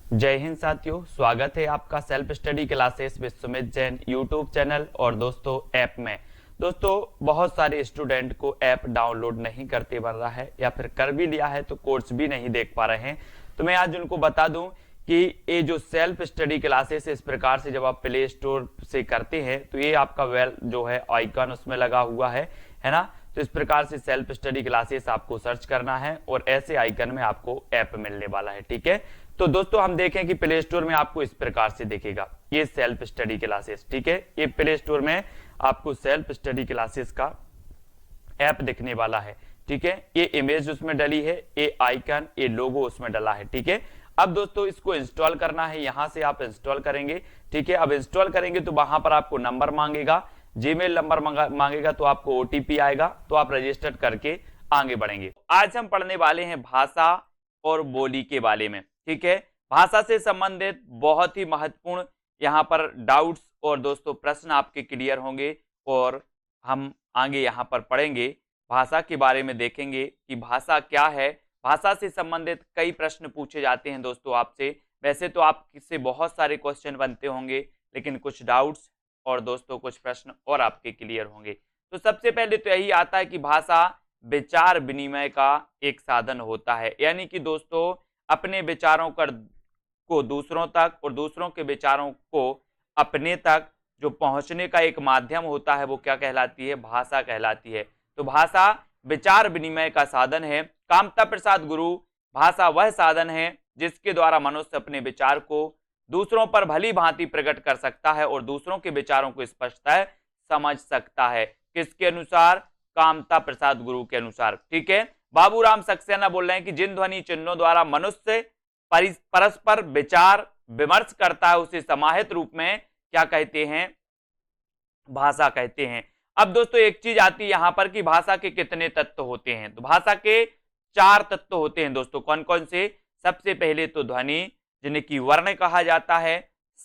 जय हिंद साथियों, स्वागत है आपका self study classes Vishwamit Jain YouTube channel और दोस्तों ऐप में। दोस्तों बहुत सारे स्टूडेंट को ऐप डाउनलोड नहीं करते बन रहा है या फिर कर भी लिया है तो कोर्स भी नहीं देख पा रहे हैं। तो मैं आज उनको बता दूं कि ये जो सेल्फ स्टडी क्लासेस इस प्रकार से जब आप प्ले स्टोर से करते हैं तो ये आपका वेल जो है आइकन उसमें लगा हुआ है ना। तो इस प्रकार से सेल्फ स्टडी क्लासेस आपको सर्च करना है और ऐसे आइकन में आपको ऐप मिलने वाला है। ठीक है, तो दोस्तों हम देखें कि प्ले स्टोर में आपको इस प्रकार से दिखेगा ये सेल्फ स्टडी क्लासेस। ठीक है, ये प्ले स्टोर में आपको सेल्फ स्टडी क्लासेस का ऐप दिखने वाला है। ठीक है, ये इमेज उसमें डली है, ये आइकन, ये लोगो उसमें डला है। ठीक है, अब दोस्तों इसको इंस्टॉल करना है, यहां से आप इंस्टॉल करेंगे। ठीक है, अब इंस्टॉल करेंगे तो वहां पर आपको नंबर मांगेगा, जीमेल नंबर मांगेगा, तो आपको ओटीपी आएगा, तो आप रजिस्टर करके आगे बढ़ेंगे। आज हम पढ़ने वाले हैं भाषा और बोली के बारे में। ठीक है, भाषा से संबंधित बहुत ही महत्वपूर्ण यहाँ पर डाउट्स और दोस्तों प्रश्न आपके क्लियर होंगे और हम आगे यहाँ पर पढ़ेंगे भाषा के बारे में, देखेंगे कि भाषा क्या है। भाषा से संबंधित कई प्रश्न पूछे जाते हैं दोस्तों आपसे। वैसे तो आपसे बहुत सारे क्वेश्चन बनते होंगे, लेकिन कुछ डाउट्स और दोस्तों कुछ प्रश्न और आपके क्लियर होंगे। तो सबसे पहले तो यही आता है कि भाषा विचार विनिमय का एक साधन होता है, यानी कि दोस्तों अपने विचारों को दूसरों तक और दूसरों के विचारों को अपने तक जो पहुंचने का एक माध्यम होता है वो क्या कहलाती है? भाषा कहलाती है। तो भाषा विचार विनिमय का साधन है। कामता प्रसाद गुरु, भाषा वह साधन है जिसके द्वारा मनुष्य अपने विचार को दूसरों पर भली भांति प्रकट कर सकता है और दूसरों के विचारों को स्पष्टतः समझ सकता है। किसके अनुसार? कामता प्रसाद गुरु के अनुसार। ठीक है, बाबूराम सक्सेना बोल रहे हैं कि जिन ध्वनि चिन्हों द्वारा मनुष्य परस्पर विचार विमर्श करता है उसे समाहित रूप में क्या कहते हैं? भाषा कहते हैं। अब दोस्तों एक चीज आती है यहां पर कि भाषा के कितने तत्व होते हैं। तो भाषा के 4 तत्व होते हैं दोस्तों। कौन कौन से? सबसे पहले तो ध्वनि, जिन्हें की वर्ण कहा जाता है,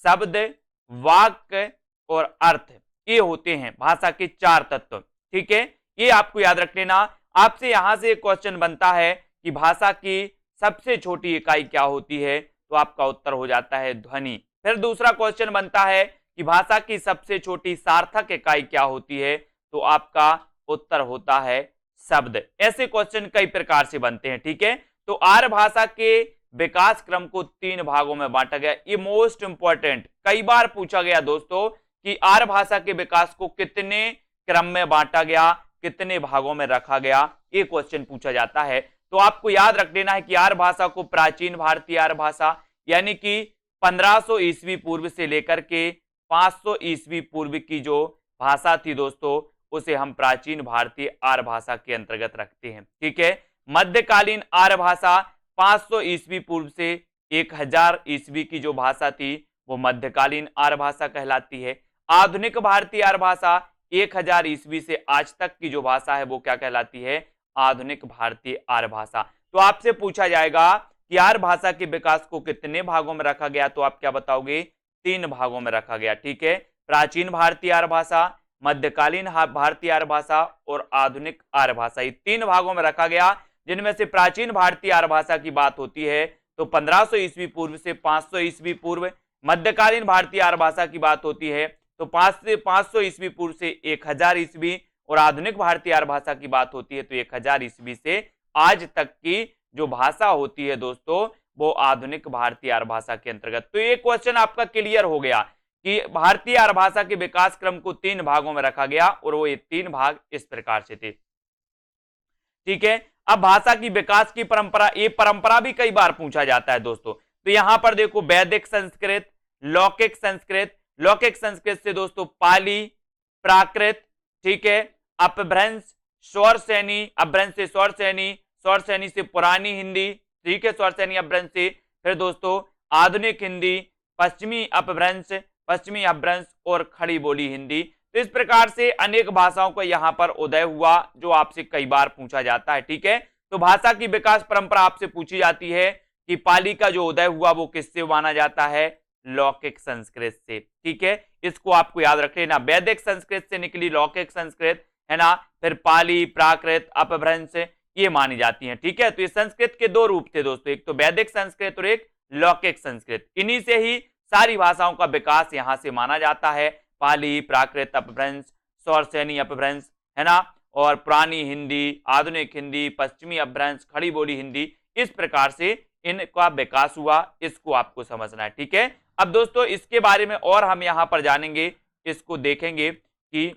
शब्द, वाक्य और अर्थ, ये होते हैं भाषा के 4 तत्व। ठीक है, ये आपको याद रख लेना। आपसे यहां से एक क्वेश्चन बनता है कि भाषा की सबसे छोटी इकाई क्या होती है, तो आपका उत्तर हो जाता है ध्वनि। फिर दूसरा क्वेश्चन बनता है कि भाषा की सबसे छोटी सार्थक इकाई क्या होती है, तो आपका उत्तर होता है शब्द। ऐसे क्वेश्चन कई प्रकार से बनते हैं। ठीक है, तो आर्य भाषा के विकास क्रम को 3 भागों में बांटा गया। ये मोस्ट इंपॉर्टेंट, कई बार पूछा गया दोस्तों कि आर्य भाषा के विकास को कितने क्रम में बांटा गया, कितने भागों में रखा गया, ये क्वेश्चन पूछा जाता है। तो आपको याद रख लेना है कि आर्य भाषा को प्राचीन भारतीय आर्य भाषा, यानी कि 1500 ईस्वी पूर्व से लेकर के 500 ईस्वी पूर्व की जो भाषा थी दोस्तों, उसे हम प्राचीन भारतीय आर्य भाषा के अंतर्गत रखते हैं। ठीक है, मध्यकालीन आर्य भाषा 500 ईस्वी पूर्व से 1000 ईस्वी की जो भाषा थी वो मध्यकालीन आर्य भाषा कहलाती है। आधुनिक भारतीय आर्य भाषा 1000 ईस्वी से आज तक की जो भाषा है वो क्या कहलाती है? आधुनिक भारतीय आर्य भाषा। तो आपसे पूछा जाएगा कि आर्य भाषा के विकास को कितने भागों में रखा गया, तो आप क्या बताओगे? 3 भागों में रखा गया। ठीक है, प्राचीन भारतीय आर्य भाषा, मध्यकालीन भारतीय आर्य भाषा और आधुनिक आर्य भाषा, ये 3 भागों में रखा गया। जिनमें से प्राचीन भारतीय आर्य भाषा की बात होती है तो 1500 ईस्वी पूर्व से 500 ईस्वी पूर्व, मध्यकालीन भारतीय आर्य भाषा की बात होती है तो 500 ईस्वी पूर्व से 1000 ईस्वी, और आधुनिक भारतीय आर्य भाषा की बात होती है तो 1000 ईस्वी से आज तक की जो भाषा होती है दोस्तों वो आधुनिक भारतीय आर्य भाषा के अंतर्गत। तो ये क्वेश्चन आपका क्लियर हो गया कि भारतीय आर्य भाषा के विकास क्रम को 3 भागों में रखा गया और वो ये 3 भाग इस प्रकार से थे। ठीक है, अब भाषा की विकास की परंपरा, ये परंपरा भी कई बार पूछा जाता है दोस्तों। तो यहां पर देखो वैदिक संस्कृत, लौकिक संस्कृत, लौकिक संस्कृत से दोस्तों पाली, प्राकृत, ठीक है, अपभ्रंश, स्वरसैनी, अपभ्रंश से स्वरसैनी, स्वरसैनी से पुरानी हिंदी, ठीक है, स्वरसैनी अपभ्रंश से, फिर दोस्तों आधुनिक हिंदी, पश्चिमी अपभ्रंश, पश्चिमी अपभ्रंश और खड़ी बोली हिंदी। तो इस प्रकार से अनेक भाषाओं का यहां पर उदय हुआ जो आपसे कई बार पूछा जाता है। ठीक है, तो भाषा की विकास परंपरा आपसे पूछी जाती है कि पाली का जो उदय हुआ वो किससे माना जाता है? लौकिक संस्कृत से। ठीक है, इसको आपको याद रख लेना, वैदिक संस्कृत से निकली लौकिक संस्कृत, है ना, फिर पाली, प्राकृत, अपभ्रंश, ये मानी जाती हैं। ठीक है, तो ये संस्कृत के 2 रूप थे दोस्तों, एक तो वैदिक संस्कृत और एक लौकिक संस्कृत। इन्हीं से ही सारी भाषाओं का विकास यहां से माना जाता है। पाली, प्राकृत, अपभ्रंश, सौरसेनी अपभ्रंश, है ना, और पुरानी हिंदी, आधुनिक हिंदी, पश्चिमी अपभ्रंश, खड़ी बोली हिंदी, इस प्रकार से इनका विकास हुआ। इसको आपको समझना है, ठीक है। अब दोस्तों इसके बारे में और हम यहां पर जानेंगे, इसको देखेंगे कि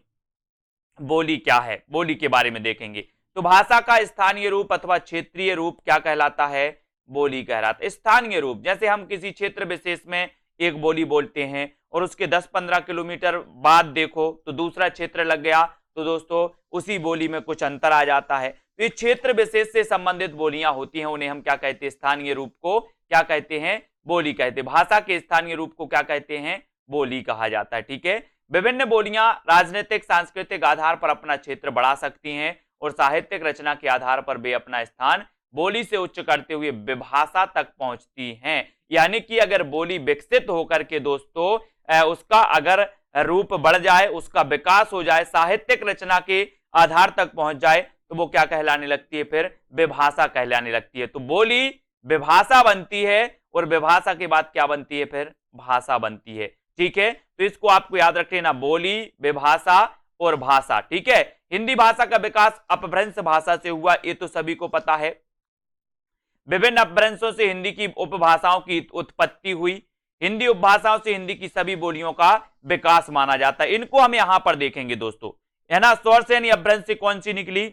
बोली क्या है, बोली के बारे में देखेंगे। तो भाषा का स्थानीय रूप अथवा क्षेत्रीय रूप क्या कहलाता है? बोली कहलाता है। स्थानीय रूप, जैसे हम किसी क्षेत्र विशेष में एक बोली बोलते हैं और उसके 10-15 किलोमीटर बाद देखो तो दूसरा क्षेत्र लग गया, तो दोस्तों उसी बोली में कुछ अंतर आ जाता है। तो ये क्षेत्र विशेष से संबंधित बोलियां होती हैं, उन्हें हम क्या कहते हैं? स्थानीय रूप को क्या कहते हैं? बोली कहते हैं। भाषा के स्थानीय रूप को क्या कहते हैं? बोली कहा जाता है, ठीक है। विभिन्न बोलियां राजनीतिक सांस्कृतिक आधार पर अपना क्षेत्र बढ़ा सकती हैं और साहित्यिक रचना के आधार पर वे अपना स्थान बोली से उच्च करते हुए विभाषा तक पहुंचती हैं। यानी कि अगर बोली विकसित होकर के दोस्तों उसका अगर रूप बढ़ जाए, उसका विकास हो जाए, साहित्यिक रचना के आधार तक पहुंच जाए, तो वो क्या कहलाने लगती है? फिर विभाषा कहलाने लगती है। तो बोली विभाषा बनती है और विभाषा के बाद क्या बनती है? फिर भाषा बनती है, ठीक है। तो इसको आपको याद रख लेना, बोली, विभाषा और भाषा, ठीक है। हिंदी भाषा का विकास अपभ्रंश भाषा से हुआ, ये तो सभी को पता है। विभिन्न अपभ्रंशों से हिंदी की उपभाषाओं की उत्पत्ति हुई। हिंदी उपभाषाओं से हिंदी की सभी बोलियों का विकास माना जाता है। इनको हम यहां पर देखेंगे दोस्तों, है ना। सौरसेनी अपभ्रंश से कौन सी निकली?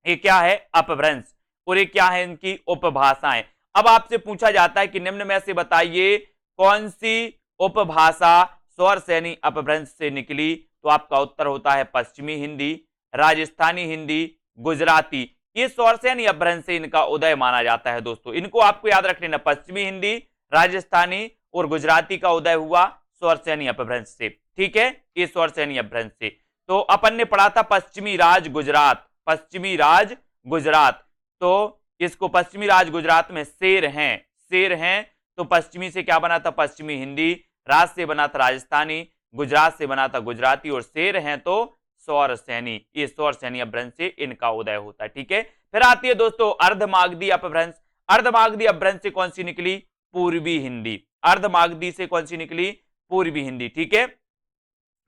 ये क्या है? अपभ्रंश। और ये क्या है? इनकी उपभाषाएं। अब आपसे पूछा जाता है कि निम्न में से बताइए कौन सी उपभाषा सौरसेनी अपभ्रंश से निकली? तो आपका उत्तर होता है पश्चिमी हिंदी, राजस्थानी हिंदी, गुजराती। ये सौरसेनी अपभ्रंश से इनका उदय माना जाता है दोस्तों। इनको आपको याद रख लेना, पश्चिमी हिंदी, राजस्थानी और गुजराती का उदय हुआ सौरसेनी अपभ्रंश से, ठीक है। ये सौरसेनी अपभ्रंश से। तो अपन ने पढ़ा था पश्चिमी राज गुजरात, पश्चिमी राज गुजरात। तो इसको पश्चिमी राज गुजरात में शेर हैं, शेर हैं, तो पश्चिमी से क्या बना था? पश्चिमी हिंदी, राज से बना था राजस्थानी, गुजरात से बना था गुजराती, और शेर हैं तो सौरसेनी। ये सौरसेनी अपभ्रंश से इनका उदय होता है, ठीक है। फिर आती है दोस्तों अर्धमागधी अपभ्रंश। अर्धमागधी अपभ्रंश से कौन सी निकली? पूर्वी हिंदी। अर्धमागधी से कौन सी निकली? पूर्वी हिंदी, ठीक है।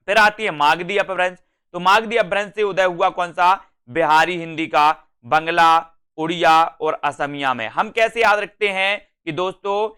फिर आती है मागधी अपभ्रंश। तो मागधी अपभ्रंश से उदय हुआ कौन सा? बिहारी हिंदी का, बंगला, उड़िया और असमिया में। हम कैसे याद रखते हैं कि दोस्तों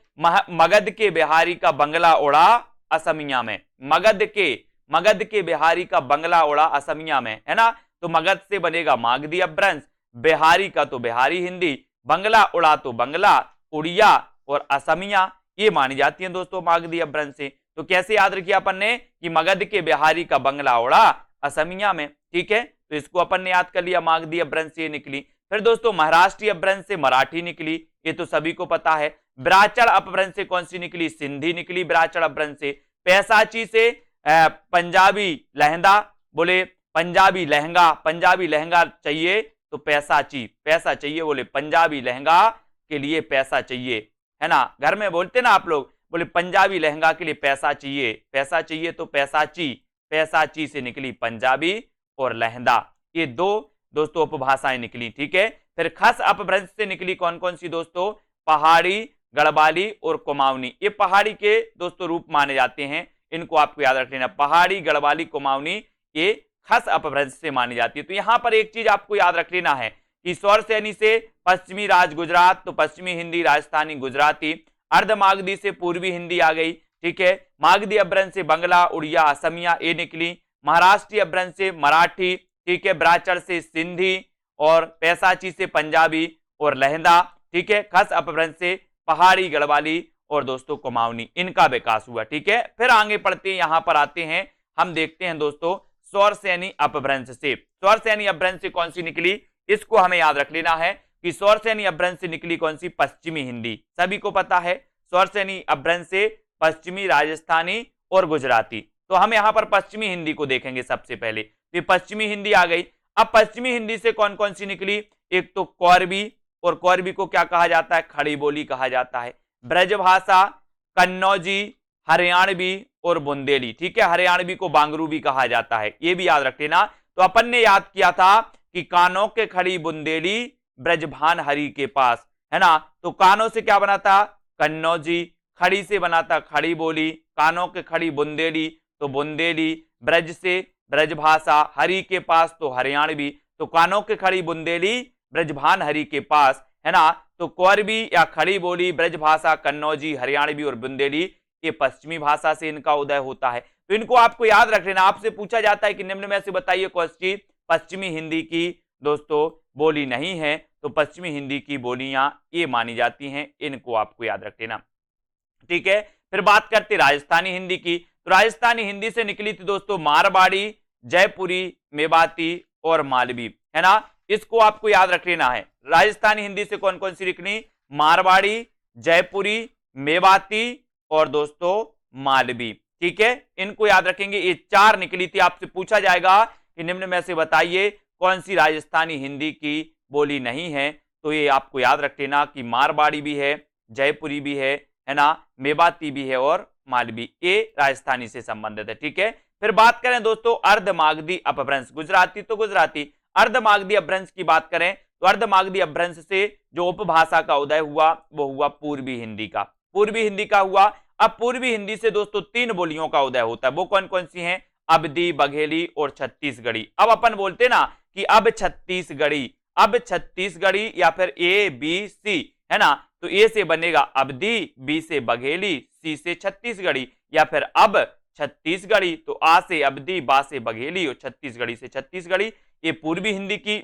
मगध के बिहारी का बंगला उड़ा असमिया में, मगध के बिहारी का बंगला उड़ा असमिया में, है ना। तो मगध से बनेगा मागधी अपभ्रंश, बिहारी का तो बिहारी हिंदी, बंगला उड़ा तो बंगला, उड़िया और असमिया, ये मानी जाती है दोस्तों मागधी अपभ्रंश से। तो कैसे याद रखिए अपन ने कि मगध के बिहारी का बंगला उड़ा असमिया में, ठीक है। तो इसको अपन ने याद कर लिया, मागधी अपभ्रंश से निकली। फिर दोस्तों महाराष्ट्रीय अपभ्रंश से मराठी निकली, ये तो सभी को पता है। ब्राचड़ अपभ्रंश से कौन सी निकली? सिंधी निकली ब्राचड़ अपभ्रंश से। पैसाची से पंजाबी लहंगा, बोले पंजाबी लहंगा, पंजाबी लहंगा चाहिए तो पैसाची, पैसा चाहिए, बोले पंजाबी लहंगा के लिए पैसा चाहिए, है ना। घर में बोलते ना आप लोग, बोले पंजाबी लहंगा के लिए पैसा चाहिए, पैसा चाहिए तो पैसाची, पैसाची से निकली पंजाबी और लहंगा। ये दो दोस्तों उपभाषाएं निकली, ठीक है। फिर खस अपभ्रंश से निकली कौन कौन सी दोस्तों? पहाड़ी, गढ़वाली और कुमाऊनी। ये पहाड़ी के दोस्तों रूप माने जाते हैं, इनको आपको याद रख लेना। पहाड़ी, गढ़वाली, कुमाऊनी ये खस अपभ्रंश से मानी जाती है। तो यहां पर एक चीज आपको याद रख लेना है कि सौरसेनी से पश्चिमी राज गुजरात, तो पश्चिमी हिंदी, राजस्थानी, गुजराती। अर्धमागधी से पूर्वी हिंदी आ गई, ठीक है। मागधी अपभ्रंश से बंगला, उड़िया, असमिया ये निकली। महाराष्ट्रीय अपभ्रंश से मराठी, ठीक है। ब्राचड़ से सिंधी और पैसाची से पंजाबी और लहंदा, ठीक है। खस अपभ्रंश से पहाड़ी, गढ़वाली और दोस्तों कुमाऊनी, इनका विकास हुआ, ठीक है। फिर आगे पढ़ते हैं, यहां पर आते हैं, हम देखते हैं दोस्तों सौरसेनी अपभ्रंश से। सौरसेनी अपभ्रंश से कौन सी निकली? इसको हमें याद रख लेना है कि सौरसेनी अपभ्रंश से निकली कौन सी? पश्चिमी हिंदी, सभी को पता है। सौरसेनी अपभ्रंश से पश्चिमी, राजस्थानी और गुजराती। तो हम यहां पर पश्चिमी हिंदी को देखेंगे सबसे पहले। तो पश्चिमी हिंदी आ गई। अब पश्चिमी हिंदी से कौन कौन सी निकली? एक तो कौरवी, और कौरवी को क्या कहा जाता है? खड़ी बोली कहा जाता है। ब्रजभाषा, कन्नौजी, हरियाणवी और बुंदेली, ठीक है। हरियाणवी को बांगरू भी कहा जाता है, ये भी याद रख लेना। तो अपन ने याद किया था कि कानों के खड़ी बुंदेली ब्रजभान हरि के पास, है ना। तो कानों से क्या बना था? कन्नौजी, खड़ी से बना था खड़ी बोली, कानों के खड़ी बुंदेली तो बुंदेली, ब्रज से ब्रजभाषा, हरि के पास तो हरियाणवी, तो कानों के खड़ी बुंदेली ब्रजभान हरि के पास, है ना। तो कोरबी या खड़ी बोली, ब्रजभाषा, कन्नौजी, हरियाणवी और बुंदेली ये पश्चिमी भाषा से इनका उदय होता है। तो इनको आपको याद रख लेना। आपसे पूछा जाता है कि निम्न में से बताइए कौन सी पश्चिमी हिंदी की दोस्तों बोली नहीं है, तो पश्चिमी हिंदी की बोलियां ये मानी जाती हैं, इनको आपको याद रख लेना, ठीक है। फिर बात करते राजस्थानी हिंदी की, तो राजस्थानी हिंदी से निकली थी दोस्तों मारवाड़ी, जयपुरी, मेवाती और मालवी, है ना। इसको आपको याद रख लेना है। राजस्थानी हिंदी से कौन कौन सी निकली, मारवाड़ी, जयपुरी, मेवाती और दोस्तों मालवी, ठीक है। इनको याद रखेंगे, ये 4 निकली थी। आपसे पूछा जाएगा कि निम्न में से बताइए कौन सी राजस्थानी हिंदी की बोली नहीं है, तो ये आपको याद रख लेना कि मारवाड़ी भी है, जयपुरी भी है ना, मेवाती भी है और मालवी, ये राजस्थानी से संबंधित है, ठीक है। फिर बात करें दोस्तों अर्धमागधी अपभ्रंश, गुजराती तो गुजराती, अर्धमागधी अपभ्रंश की बात करें तो अर्धमागधी अपभ्रंश से जो उपभाषा का उदय हुआ वो हुआ पूर्वी हिंदी का, पूर्वी हिंदी का हुआ। अब पूर्वी हिंदी से दोस्तों 3 बोलियों का उदय होता है, वो कौन कौन सी हैं, अवधी, बघेली और छत्तीसगढ़ी। अब अपन बोलते ना कि अब छत्तीसगढ़ी, अब छत्तीसगढ़ी या फिर ए बी सी, है ना। तो ए से बनेगा अवधी, बी से बघेली, सी से छत्तीसगढ़ी, या फिर अब छत्तीसगढ़ी तो आ से अवधी, बा से बघेली और छत्तीसगढ़ी से छत्तीसगढ़ी। ये पूर्वी हिंदी की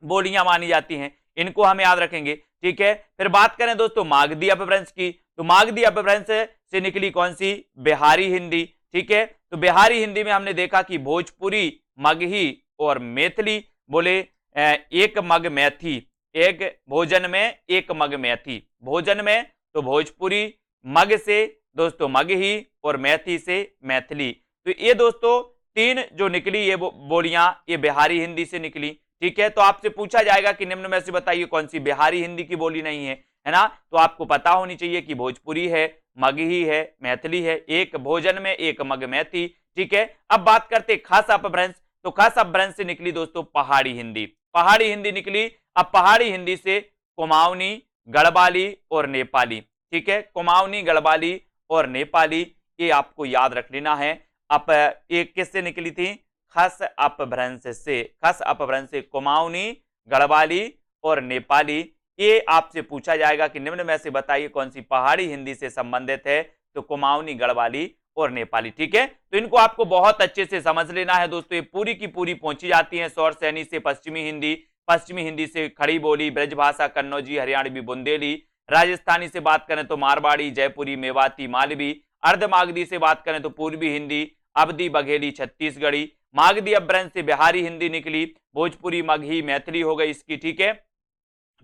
बोलियां मानी जाती हैं, इनको हम याद रखेंगे, ठीक है। फिर बात करें दोस्तों मागधी अपभ्रंश की, तो मागधी अपभ्रंश से निकली कौन सी, बिहारी हिंदी, ठीक है। तो बिहारी हिंदी में हमने देखा कि भोजपुरी, मगही और मैथिली, बोले एक मग मैथी, एक भोजन में एक मग मैथी, भोजन में तो भोजपुरी, मग से दोस्तों मगही और मैथी से मैथिली। तो ये दोस्तों 3 जो निकली ये बोलियां ये बिहारी हिंदी से निकली, ठीक है। तो आपसे पूछा जाएगा कि निम्न में से बताइए कौन सी बिहारी हिंदी की बोली नहीं है ना। तो आपको पता होनी चाहिए कि भोजपुरी है, मगही है, मैथिली है, एक भोजन में एक मग मैथी, ठीक है। अब बात करते खास अपभ्रंश, तो खास अपभ्रंश से निकली दोस्तों पहाड़ी हिंदी, पहाड़ी हिंदी निकली। अब पहाड़ी हिंदी से कुमाऊनी, गढ़वाली और नेपाली, ठीक है, कुमाऊनी, गढ़वाली और नेपाली, ये आपको याद रख लेना है। अब ये किससे निकली थी, खस अपभ्रंश से, खस अपभ्रंश से कुमाऊनी, गढ़वाली और नेपाली। ये आपसे पूछा जाएगा कि निम्न में से बताइए कौन सी पहाड़ी हिंदी से संबंधित है, तो कुमाऊनी, गढ़वाली और नेपाली, ठीक है। तो इनको आपको बहुत अच्छे से समझ लेना है दोस्तों। ये पूरी की पूरी पहुंची जाती है सौर सैनी से पश्चिमी हिंदी, पश्चिमी हिंदी से खड़ी बोली, ब्रजभाषा, कन्नौजी, हरियाणवी, बुंदेली। राजस्थानी से बात करें तो मारवाड़ी, जयपुरी, मेवाती, मालवी। अर्धमागधी से बात करें तो पूर्वी हिंदी, अवधी, बघेली, छत्तीसगढ़ी। मागधी अपभ्रंश से बिहारी हिंदी निकली, भोजपुरी, मगही, मैथिली हो गई इसकी, ठीक है।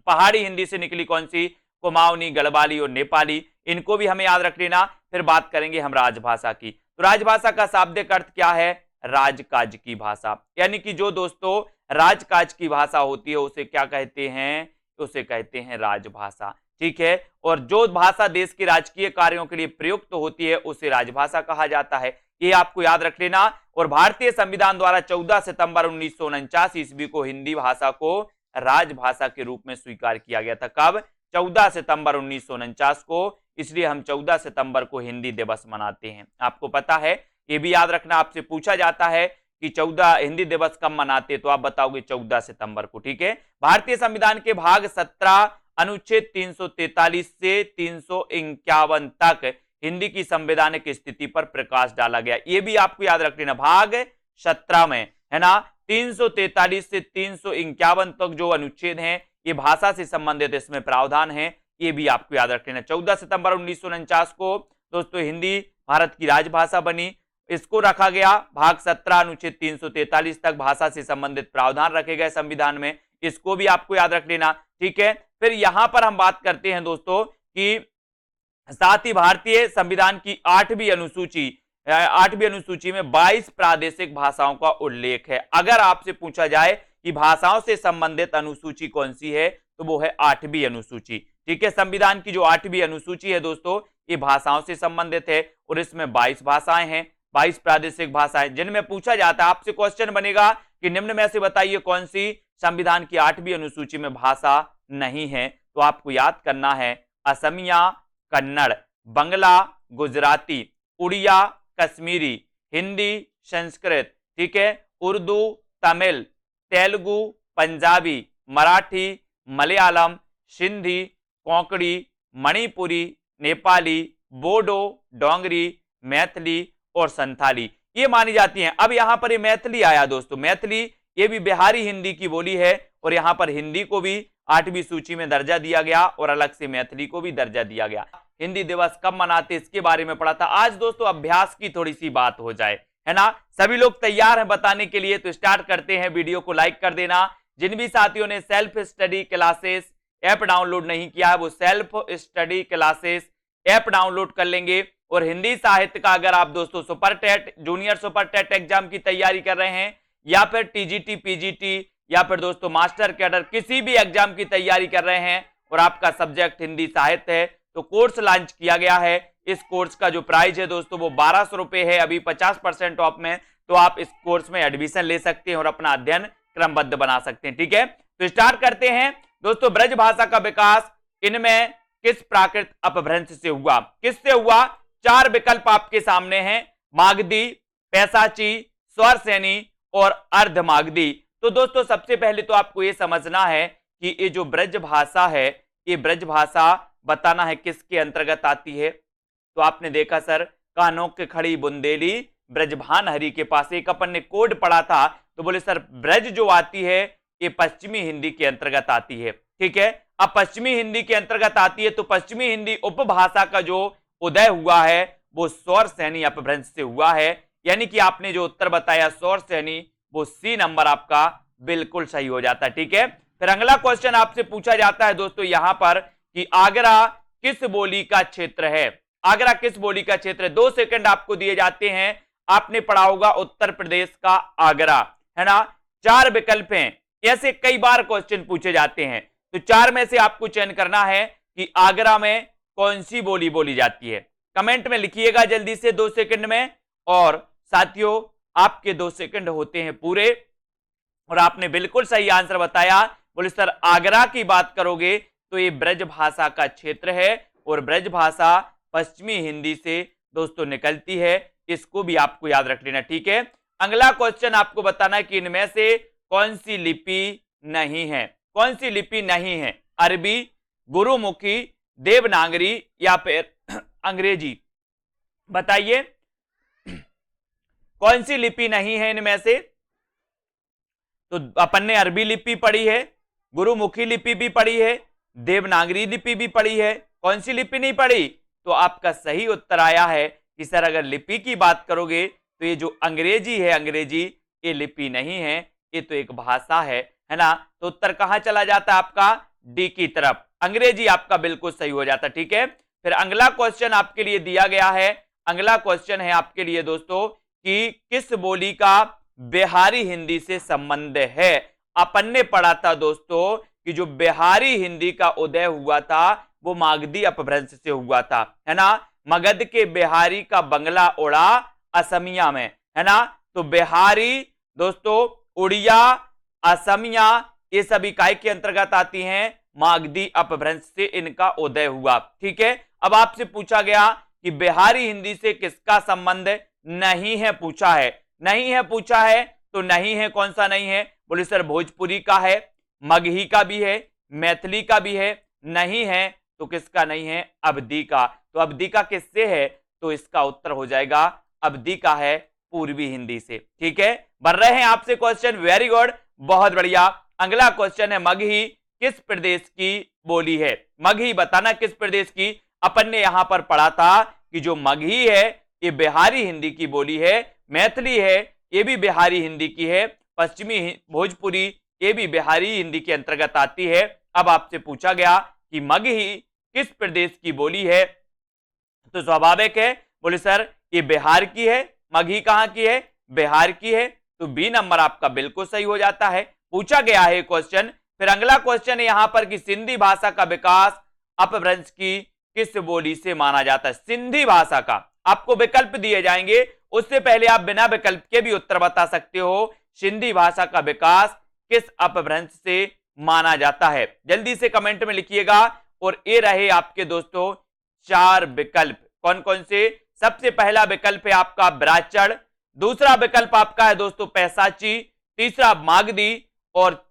पहाड़ी हिंदी से निकली कौन सी, कुमाऊनी, गढ़वाली और नेपाली, इनको भी हमें याद रख लेना। फिर बात करेंगे हम राजभाषा की, तो राजभाषा का शाब्दिक अर्थ क्या है, राजकाज की भाषा, यानी कि जो दोस्तों राजकाज की भाषा होती है उसे क्या कहते हैं, उसे कहते हैं राजभाषा, ठीक है। और जो भाषा देश के राजकीय कार्यों के लिए प्रयुक्त होती है उसे राजभाषा कहा जाता है, ये आपको याद रख लेना। और भारतीय संविधान द्वारा 14 सितंबर 1949 ईस्वी को हिंदी भाषा को राजभाषा के रूप में स्वीकार किया गया था। कब, 14 सितंबर 1949 को, इसलिए हम 14 सितंबर को हिंदी दिवस मनाते हैं। आपको पता है, ये भी याद रखना, आपसे पूछा जाता है कि 14 हिंदी दिवस कब मनाते, तो आप बताओगे 14 सितंबर को, ठीक है। भारतीय संविधान के भाग 17 अनुच्छेद 343 से 351 तक हिंदी की संवैधानिक स्थिति पर प्रकाश डाला गया, ये भी आपको याद रख लेना। भाग 17 में, है ना, 343 से 351 तक जो अनुच्छेद हैं ये भाषा से संबंधित इसमें प्रावधान है, ये भी आपको याद रख लेना। 14 सितंबर 1949 को दोस्तों हिंदी भारत की राजभाषा बनी, इसको रखा गया। भाग 17 अनुच्छेद 343 तक भाषा से संबंधित प्रावधान रखे गए संविधान में, इसको भी आपको याद रख लेना, ठीक है। फिर यहां पर हम बात करते हैं दोस्तों कि साथ ही भारतीय संविधान की 8वीं अनुसूची में 22 प्रादेशिक भाषाओं का उल्लेख है। अगर आपसे पूछा जाए कि भाषाओं से संबंधित अनुसूची कौन सी है, तो वो है 8वीं अनुसूची, ठीक है। संविधान की जो 8वीं अनुसूची है दोस्तों ये भाषाओं से संबंधित है और इसमें 22 भाषाएं हैं, 22 प्रादेशिक भाषाएं, जिनमें पूछा जाता है, आपसे क्वेश्चन बनेगा कि निम्न में से बताइए कौन सी संविधान की 8वीं अनुसूची में भाषा नहीं है, तो आपको याद करना है असमिया, कन्नड़, बंगला, गुजराती, उड़िया, कश्मीरी, हिंदी, संस्कृत, ठीक है, उर्दू, तमिल, तेलुगु, पंजाबी, मराठी, मलयालम, सिंधी, कोंकणी, मणिपुरी, नेपाली, बोडो, डोंगरी, मैथिली और संथाली ये मानी जाती हैं। अब यहां पर ये मैथिली आया दोस्तों, मैथिली ये भी बिहारी हिंदी की बोली है और यहां पर हिंदी को भी 8वीं सूची में दर्जा दिया गया और अलग से मैथिली को भी दर्जा दिया गया। हिंदी दिवस कब मनाते इसके बारे में पढ़ा था। आज दोस्तों अभ्यास की थोड़ी सी बात हो जाए, है ना। सभी लोग तैयार हैं बताने के लिए, तो स्टार्ट करते हैं। वीडियो को लाइक कर देना। जिन भी साथियों ने self study classes app download नहीं किया है वो self study classes app download कर लेंगे। और हिंदी साहित्य का अगर आप दोस्तों super TET, junior super TET exam की तैयारी कर रहे हैं या फिर टीजीटी, पीजीटी या फिर दोस्तों मास्टर कैडर किसी भी एग्जाम की तैयारी कर रहे हैं और आपका सब्जेक्ट हिंदी साहित्य है, तो कोर्स लॉन्च किया गया है। इस कोर्स का जो प्राइस है दोस्तों वो 1200 रुपए है, अभी 50% ऑफ में, तो आप इस कोर्स में एडमिशन ले सकते हैं और अपना अध्ययन क्रमबद्ध बना सकते हैं। ठीक है, तो स्टार्ट करते हैं दोस्तों। ब्रज भाषा का विकास इनमें किस प्राकृत अपभ्रंश से हुआ? किससे हुआ? 4 विकल्प आपके सामने हैं, मागधी, पैसाची, स्वरसेनी और अर्धमागधी। तो दोस्तों सबसे पहले तो आपको यह समझना है कि ये जो ब्रज भाषा है, ये ब्रज भाषा बताना है किसके अंतर्गत आती है। तो आपने देखा सर, कानों के खड़ी बुंदेली ब्रजभान हरि के पास, एक अपन ने कोड पढ़ा था, तो बोले सर ब्रज जो आती है ये पश्चिमी हिंदी के अंतर्गत आती है। ठीक है, अब पश्चिमी हिंदी के अंतर्गत आती है तो पश्चिमी हिंदी उपभाषा का जो उदय हुआ है वो स्वरसेनी अपभ्रंश से हुआ है, यानी कि आपने जो उत्तर बताया स्वरसेनी, वो सी नंबर आपका बिल्कुल सही हो जाता है। ठीक है, फिर अगला क्वेश्चन आपसे पूछा जाता है दोस्तों यहां पर कि आगरा किस बोली का क्षेत्र है? आगरा किस बोली का क्षेत्र है? 2 सेकंड आपको दिए जाते हैं। आपने पढ़ा होगा उत्तर प्रदेश का आगरा, है ना। 4 विकल्प हैं, ऐसे कई बार क्वेश्चन पूछे जाते हैं, तो 4 में से आपको चयन करना है कि आगरा में कौन सी बोली बोली जाती है। कमेंट में लिखिएगा जल्दी से 2 सेकंड में। और साथियों आपके 2 सेकंड होते हैं पूरे और आपने बिल्कुल सही आंसर बताया। बोले सर आगरा की बात करोगे तो ये ब्रज भाषा का क्षेत्र है और ब्रज भाषा पश्चिमी हिंदी से दोस्तों निकलती है, इसको भी आपको याद रख लेना। ठीक है, अगला क्वेश्चन आपको बताना है कि इनमें से कौन सी लिपि नहीं है? कौन सी लिपि नहीं है? अरबी, गुरुमुखी, देवनागरी या फिर अंग्रेजी? बताइए कौन सी लिपि नहीं है इनमें से? तो अपन ने अरबी लिपि पढ़ी है, गुरुमुखी लिपि भी पढ़ी है, देवनागरी लिपि भी पढ़ी है, कौन सी लिपि नहीं पढ़ी? तो आपका सही उत्तर आया है कि सर अगर लिपि की बात करोगे तो ये जो अंग्रेजी है, अंग्रेजी ये लिपि नहीं है, ये तो एक भाषा है ना। तो उत्तर कहां चला जाता है आपका? डी की तरफ, अंग्रेजी आपका बिल्कुल सही हो जाता। ठीक है, फिर अगला क्वेश्चन आपके लिए दिया गया है। अगला क्वेश्चन है आपके लिए दोस्तों कि किस बोली का बिहारी हिंदी से संबंध है? अपन ने पढ़ा था दोस्तों कि जो बिहारी हिंदी का उदय हुआ था वो मागधी अपभ्रंश से हुआ था, है ना। मगध के बिहारी का बंगला उड़ा असमिया में, है ना। तो बिहारी दोस्तों, उड़िया, असमिया ये सभी काय के अंतर्गत आती हैं? मागधी अपभ्रंश से इनका उदय हुआ। ठीक है, अब आपसे पूछा गया कि बिहारी हिंदी से किसका संबंध नहीं है पूछा है। नहीं है पूछा है तो नहीं है, कौन सा नहीं है? बोले सर भोजपुरी का है, मगही का भी है, मैथिली का भी है। नहीं है तो किसका नहीं है? अवधी का। तो अवधी का किससे है? तो इसका उत्तर हो जाएगा अवधी का है पूर्वी हिंदी से। ठीक है, बढ़ रहे हैं आपसे क्वेश्चन, वेरी गुड, बहुत बढ़िया। अगला क्वेश्चन है मगही किस प्रदेश की बोली है? मगही बताना किस प्रदेश की। अपन ने यहां पर पढ़ा था कि जो मगही है ये बिहारी हिंदी की बोली है, मैथिली है ये भी बिहारी हिंदी की है, पश्चिमी भोजपुरी ये भी बिहारी हिंदी के अंतर्गत आती है। अब आपसे पूछा गया कि मगही किस प्रदेश की बोली है, तो स्वाभाविक है बोले सर ये बिहार की है। मगही कहां की है? बिहार की है, तो बी नंबर आपका बिल्कुल सही हो जाता है। पूछा गया है क्वेश्चन। फिर अगला क्वेश्चन है यहां पर कि सिंधी भाषा का विकास अपभ्रंश की किस बोली से माना जाता है? सिंधी भाषा का आपको विकल्प दिए जाएंगे, उससे पहले आप बिना विकल्प के भी उत्तर बता सकते हो। सिंधी भाषा का विकास किस अपभ्रंश से माना जाता है? जल्दी से कमेंट में लिखिएगा और ये रहे आपके दोस्तों 4 विकल्प। कौन कौन से? सबसे पहला विकल्प है आपका ब्राचड़, दूसरा विकल्प आपका है दोस्तों पैसाची, तीसरा मागधी और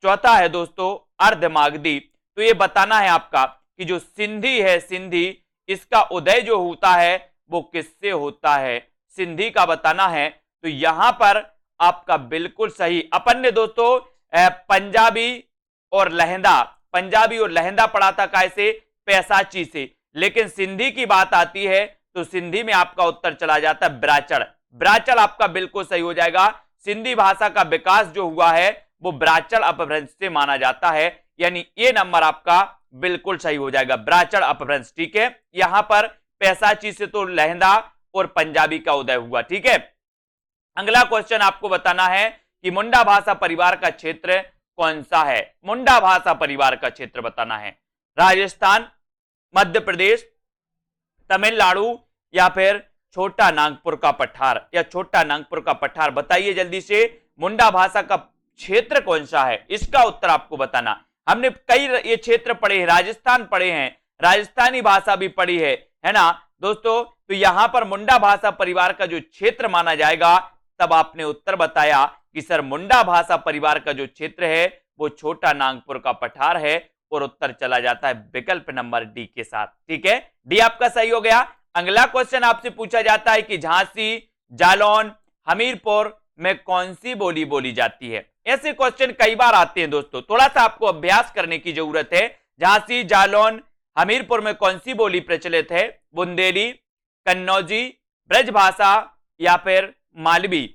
चौथा है दोस्तों अर्धमागधी। तो ये बताना है आपका कि जो सिंधी है, सिंधी, इसका उदय जो होता है वो किससे होता है, सिंधी का बताना है। तो यहां पर आपका बिल्कुल सही, अपन ने दोस्तों पंजाबी और लहंदा, पंजाबी और लहंदा पढ़ा था कैसे? पैसाची से। लेकिन सिंधी की बात आती है तो सिंधी में आपका उत्तर चला जाता है ब्राचड़। ब्राचड़ आपका बिल्कुल सही हो जाएगा। सिंधी भाषा का विकास जो हुआ है वो ब्राचड़ अपभ्रंश से माना जाता है, यानी ये नंबर आपका बिल्कुल सही हो जाएगा, ब्राचड़ अपभ्रंश। ठीक है, यहां पर पैसाची से तो लहंदा और पंजाबी का उदय हुआ। ठीक है, अगला क्वेश्चन आपको बताना है कि मुंडा भाषा परिवार का क्षेत्र कौन सा है? मुंडा भाषा परिवार का क्षेत्र बताना है। राजस्थान, मध्य प्रदेश, तमिलनाडु या फिर छोटा नागपुर का पठार, या छोटा नागपुर का पठार, बताइए जल्दी से। मुंडा भाषा का क्षेत्र कौन सा है, इसका उत्तर आपको बताना। हमने कई ये क्षेत्र पढ़े हैं, राजस्थान पढ़े हैं, राजस्थानी भाषा भी पढ़ी है ना दोस्तों। तो यहां पर मुंडा भाषा परिवार का जो क्षेत्र माना जाएगा, तब आपने उत्तर बताया कि सर मुंडा भाषा परिवार का जो क्षेत्र है वो छोटा नागपुर का पठार है, और उत्तर चला जाता है विकल्प नंबर डी के साथ। ठीक है, डी आपका सही हो गया। अगला क्वेश्चन आपसे पूछा जाता है कि झांसी, जालौन, हमीरपुर में कौन सी बोली बोली जाती है? ऐसे क्वेश्चन कई बार आते हैं दोस्तों, थोड़ा सा आपको अभ्यास करने की जरूरत है। झांसी, जालौन, हमीरपुर में कौन सी बोली प्रचलित है? बुंदेली, कन्नौजी, ब्रजभाषा या फिर मालवी?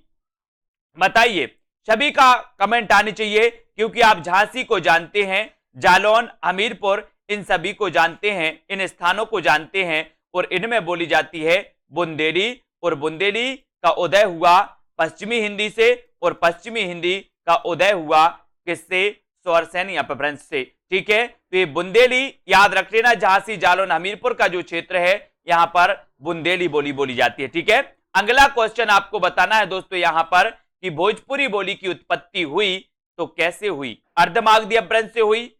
बताइए, सभी का कमेंट आने चाहिए, क्योंकि आप झांसी को जानते हैं, जालौन, हमीरपुर, इन सभी को जानते हैं, इन स्थानों को जानते हैं, और इनमें बोली जाती है बुंदेली। और बुंदेली का उदय हुआ पश्चिमी हिंदी से, और पश्चिमी हिंदी का उदय हुआ किससे? स्वरसैनी अपभ्रंश से। ठीक है, तो ये बुंदेली याद रख लेना, झांसी, जालौन, हमीरपुर का जो क्षेत्र है यहां पर बुंदेली बोली बोली जाती है। ठीक है, अगला क्वेश्चन आपको बताना है दोस्तों यहां पर कि भोजपुरी बोली की उत्पत्ति हुई तो कैसे हुई? अर्धमागधी अपभ्रंश से हुई,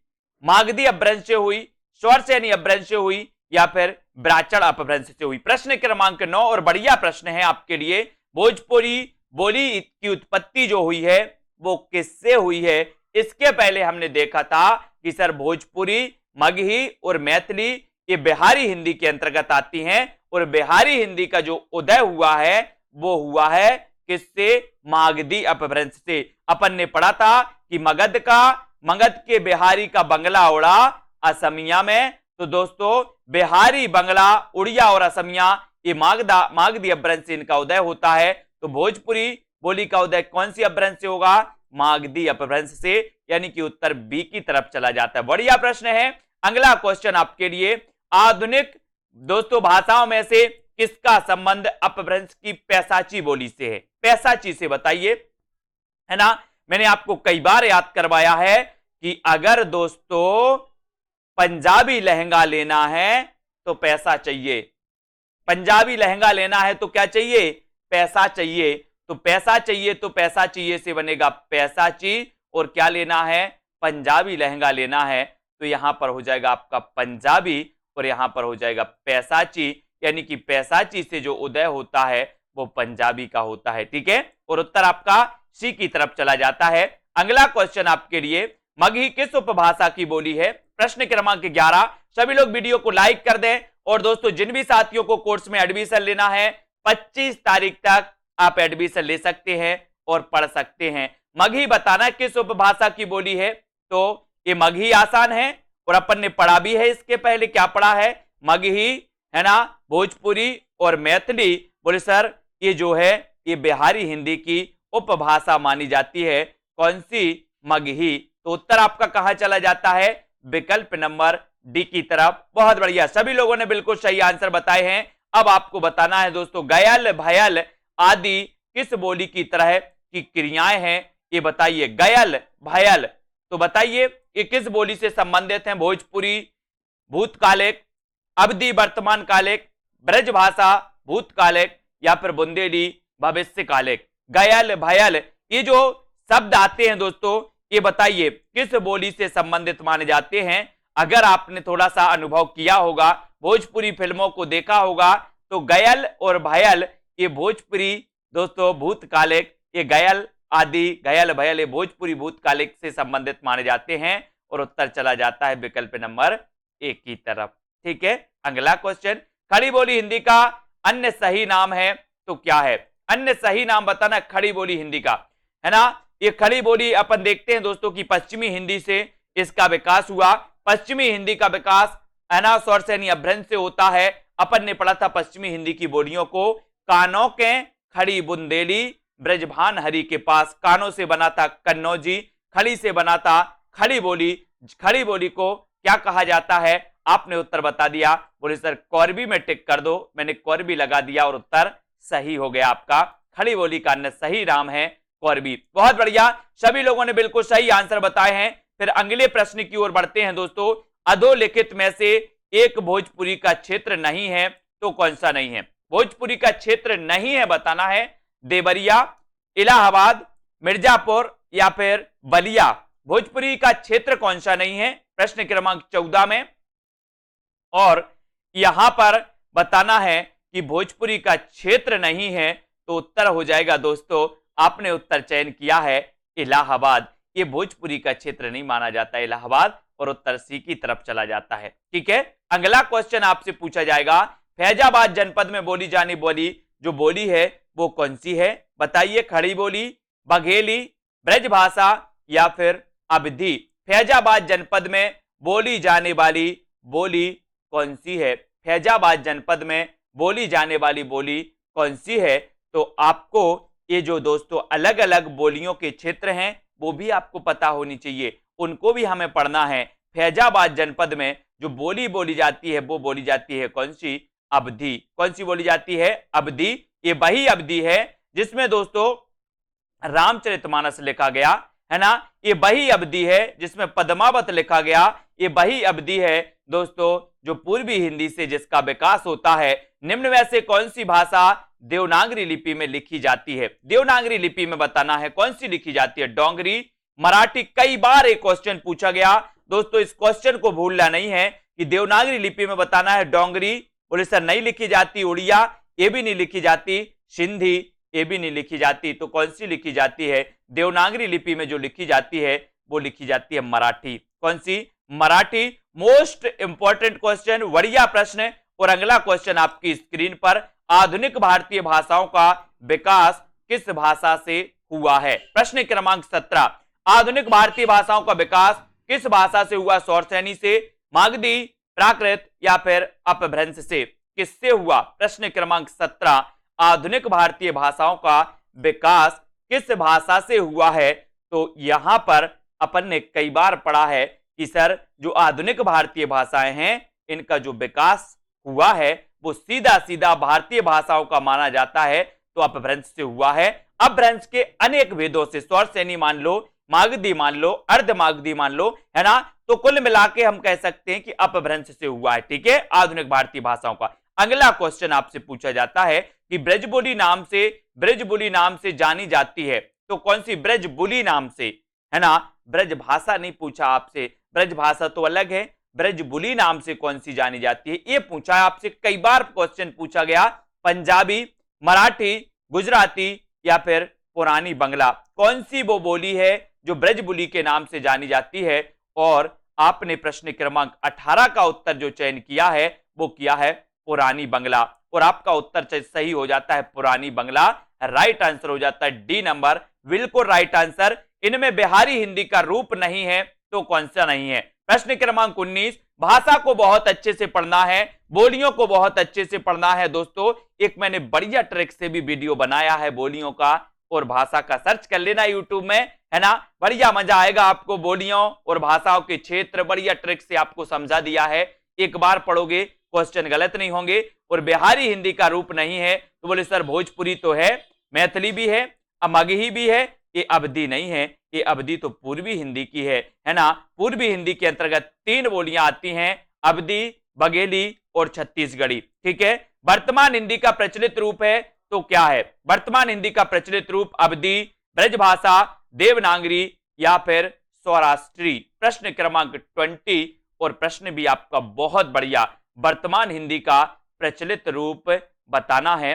मागधी अपभ्रंश से हुई, स्वरसैनी अपभ्रंश से हुई या फिर ब्राचड़ अपभ्रंश से हुई? प्रश्न क्रमांक 9 और बढ़िया प्रश्न है आपके लिए। भोजपुरी बोली की उत्पत्ति जो हुई है वो किससे हुई है? इसके पहले हमने देखा था कि सर भोजपुरी, मगही और मैथिली ये बिहारी हिंदी के अंतर्गत आती हैं, और बिहारी हिंदी का जो उदय हुआ है वो हुआ है किससे? मागधी अपभ्रंश से। अपन ने पढ़ा था कि मगध के बिहारी का बंगला उड़ा असमिया में। तो दोस्तों बिहारी, बंगला, उड़िया और असमिया ये मागधी अपभ्रंश से इनका उदय होता है। तो भोजपुरी बोली का उदय कौन सी अपभ्रंश से होगा? मागधी अपभ्रंश से, यानी कि उत्तर बी की तरफ चला जाता है। बढ़िया प्रश्न है। अगला क्वेश्चन आपके लिए, आधुनिक दोस्तों भाषाओं में से किसका संबंध अपभ्रंश की पैसाची बोली से है? पैसाची से बताइए, है ना। मैंने आपको कई बार याद करवाया है कि अगर दोस्तों पंजाबी लहंगा लेना है तो पैसा चाहिए, पंजाबी लहंगा लेना है तो क्या चाहिए? पैसा चाहिए। तो पैसा चाहिए, तो पैसा चाहिए से बनेगा पैसाची, और क्या लेना है? पंजाबी लहंगा लेना है, तो यहां पर हो जाएगा आपका पंजाबी और यहां पर हो जाएगा पैसाची, यानी कि पैसाची से जो उदय होता है वो पंजाबी का होता है। ठीक है, और उत्तर आपका सी की तरफ चला जाता है। अगला क्वेश्चन आपके लिए, मगही किस उपभाषा की बोली है? प्रश्न क्रमांक 11। सभी लोग वीडियो को लाइक कर दें, और दोस्तों जिन भी साथियों को कोर्स में एडमिशन लेना है 25 तारीख तक आप एडमिशन ले सकते हैं और पढ़ सकते हैं। मगही बताना किस उपभाषा की बोली है? तो ये मगही आसान है, और अपन ने पढ़ा भी है इसके पहले। क्या पढ़ा है? मगही, है ना, भोजपुरी और मैथिली। बोले सर ये जो है ये बिहारी हिंदी की उपभाषा मानी जाती है। कौन सी? मगही। तो उत्तर आपका कहां चला जाता है? विकल्प नंबर डी की तरफ। बहुत बढ़िया, सभी लोगों ने बिल्कुल सही आंसर बताए हैं। अब आपको बताना है दोस्तों, गयल, भयल आदि किस बोली की तरह की क्रियाएं हैं, ये बताइए। गयल, भयल, तो बताइए ये किस बोली से संबंधित हैं? भोजपुरी भूतकालिक, अवधी वर्तमानकालिक, ब्रजभाषा भूतकालिक या फिर बुंदेली भविष्यकालिक? गयल, भयल, ये जो शब्द आते हैं दोस्तों, ये बताइए किस बोली से संबंधित माने जाते हैं? अगर आपने थोड़ा सा अनुभव किया होगा, भोजपुरी फिल्मों को देखा होगा, तो गयल और भयल ये भोजपुरी दोस्तों भूतकालिक, ये गयल आदि गयल भयल ये भोजपुरी भूतकालिक से संबंधित माने जाते हैं और उत्तर चला जाता है विकल्प नंबर 1 की तरफ। ठीक है, अगला क्वेश्चन, खड़ी बोली हिंदी का अन्य सही नाम है तो क्या है? अन्य सही नाम बताना खड़ी बोली हिंदी का, है ना। ये खड़ी बोली अपन देखते हैं दोस्तों की पश्चिमी हिंदी से इसका विकास हुआ। पश्चिमी हिंदी का विकास अनास्वर से यानी अभ्रंश से होता है। अपन ने पढ़ा था पश्चिमी हिंदी की बोलियों को, कानों के खड़ी बुंदेली, ब्रजभान हरि के पास, कानों से बना था कन्नौजी, खड़ी से बना था खड़ी बोली। खड़ी बोली को क्या कहा जाता है? आपने उत्तर बता दिया, बोले सर कौरबी में टिक कर दो, मैंने कौरबी लगा दिया और उत्तर सही हो गया आपका। खड़ी बोली का अन्य सही नाम है कौरबी। बहुत बढ़िया, सभी लोगों ने बिल्कुल सही आंसर बताए हैं। फिर अगले प्रश्न की ओर बढ़ते हैं दोस्तों। अधोलिखित में से एक भोजपुरी का क्षेत्र नहीं है तो कौन सा नहीं है? भोजपुरी का क्षेत्र नहीं है बताना है, देवरिया, इलाहाबाद, मिर्जापुर या फिर बलिया। भोजपुरी का क्षेत्र कौन सा नहीं है? प्रश्न क्रमांक 14 में। और यहां पर बताना है कि भोजपुरी का क्षेत्र नहीं है तो उत्तर हो जाएगा दोस्तों, आपने उत्तर चयन किया है इलाहाबाद। ये भोजपुरी का क्षेत्र नहीं माना जाता इलाहाबाद, और उत्तर सी की तरफ चला जाता है। ठीक है, अगला क्वेश्चन आपसे पूछा जाएगा, फैजाबाद जनपद में बोली जाने वाली जो बोली है वो कौन सी है? बताइए, खड़ी बोली, बघेली, ब्रजभाषा या फिर अवधी। फैजाबाद जनपद में बोली जाने वाली बोली कौन सी है? फैजाबाद जनपद में बोली जाने वाली बोली कौन सी है? तो आपको ये जो दोस्तों अलग अलग बोलियों के क्षेत्र हैं वो भी आपको पता होनी चाहिए, उनको भी हमें पढ़ना है। फैजाबाद जनपद में जो बोली बोली जाती है वो बोली जाती है कौन सी? अवधी। कौन सी बोली जाती है? अवधी। ये वही अवधी है जिसमें दोस्तों रामचरितमानस लिखा गया, है ना। ये वही अवधी है जिसमें पद्मावत लिखा गया। ये वही अवधी है दोस्तों जो पूर्वी हिंदी से जिसका विकास होता है। निम्न में से कौन सी भाषा देवनागरी लिपि में लिखी जाती है? देवनागरी लिपि में बताना है कौन सी लिखी जाती है। डोंगरी, मराठी। कई बार एक क्वेश्चन पूछा गया दोस्तों, इस क्वेश्चन को भूलना नहीं है कि देवनागरी लिपि में बताना है डोंगरी। बोले सर नहीं लिखी जाती। उड़िया, ये भी नहीं लिखी जाती। सिंधी, ये भी नहीं लिखी जाती। तो कौन सी लिखी जाती है? देवनागरी लिपि में जो लिखी जाती है वो लिखी जाती है मराठी। कौन सी? मराठी। मोस्ट इंपॉर्टेंट क्वेश्चन, बढ़िया प्रश्न। और अगला क्वेश्चन आपकी स्क्रीन पर, आधुनिक भारतीय भाषाओं का विकास किस भाषा से हुआ है? प्रश्न क्रमांक 17, आधुनिक भारतीय भाषाओं का विकास किस भाषा से हुआ? सौरसेनी से, मागधी, प्राकृत या फिर अपभ्रंश से? किससे हुआ? प्रश्न क्रमांक 17, आधुनिक भारतीय भाषाओं का विकास किस भाषा से हुआ है? तो यहां पर अपन ने कई बार पढ़ा है कि सर जो आधुनिक भारतीय भाषाएं हैं इनका जो विकास हुआ है वो सीधा सीधा भारतीय भाषाओं का माना जाता है, तो अपभ्रंश से हुआ है। अपभ्रंश के अनेक भेदों से, सौरसेनी मान लो, मागधी मान लो, अर्धमागधी मान लो, है ना। तो कुल मिला के हम कह सकते हैं कि अपभ्रंश से हुआ है। ठीक है, आधुनिक भारतीय भाषाओं का। अगला क्वेश्चन आपसे पूछा जाता है कि ब्रजबोली नाम से जानी जाती है तो कौन सी? ब्रजबोली नाम से, है ना। ब्रजभाषा नहीं पूछा आपसे, ब्रजभाषा तो अलग है। ब्रजबोली नाम से कौन सी जानी जाती है ये पूछा है आपसे। कई बार क्वेश्चन पूछा गया। पंजाबी, मराठी, गुजराती या फिर पुरानी बंगला। कौन सी वो बोली है जो ब्रजबोली के नाम से जानी जाती है? और आपने प्रश्न क्रमांक 18 का उत्तर जो चयन किया है वो किया है पुरानी बंगला, और आपका उत्तर सही हो जाता है पुरानी बंगला। राइट आंसर हो जाता है डी नंबर, बिल्कुल राइट आंसर। इनमें बिहारी हिंदी का रूप नहीं है तो कौन सा नहीं है? प्रश्न क्रमांक 19, भाषा को बहुत अच्छे से पढ़ना है, बोलियों को बहुत अच्छे से पढ़ना है दोस्तों। एक मैंने बढ़िया ट्रिक से भी वीडियो बनाया है बोलियों का और भाषा का, सर्च कर लेना यूट्यूब में, है ना। बढ़िया मजा आएगा आपको। बोलियों और भाषाओं के क्षेत्र बढ़िया ट्रिक से आपको समझा दिया है। एक बार पढ़ोगे क्वेश्चन गलत नहीं होंगे। और बिहारी हिंदी का रूप नहीं है तो बोले सर भोजपुरी तो है, मैथिली भी है, मगही भी है, ये अवधी नहीं है। ये अवधी तो पूर्वी हिंदी की है ना। पूर्वी हिंदी के अंतर्गत 3 बोलियां आती हैं, अवधी, बघेली और छत्तीसगढ़ी। ठीक है, वर्तमान हिंदी का प्रचलित रूप है तो क्या है? वर्तमान हिंदी का प्रचलित रूप अवधी, ब्रजभाषा, देवनागरी या फिर सौराष्ट्री। प्रश्न क्रमांक 20 और प्रश्न भी आपका बहुत बढ़िया, वर्तमान हिंदी का प्रचलित रूप बताना है।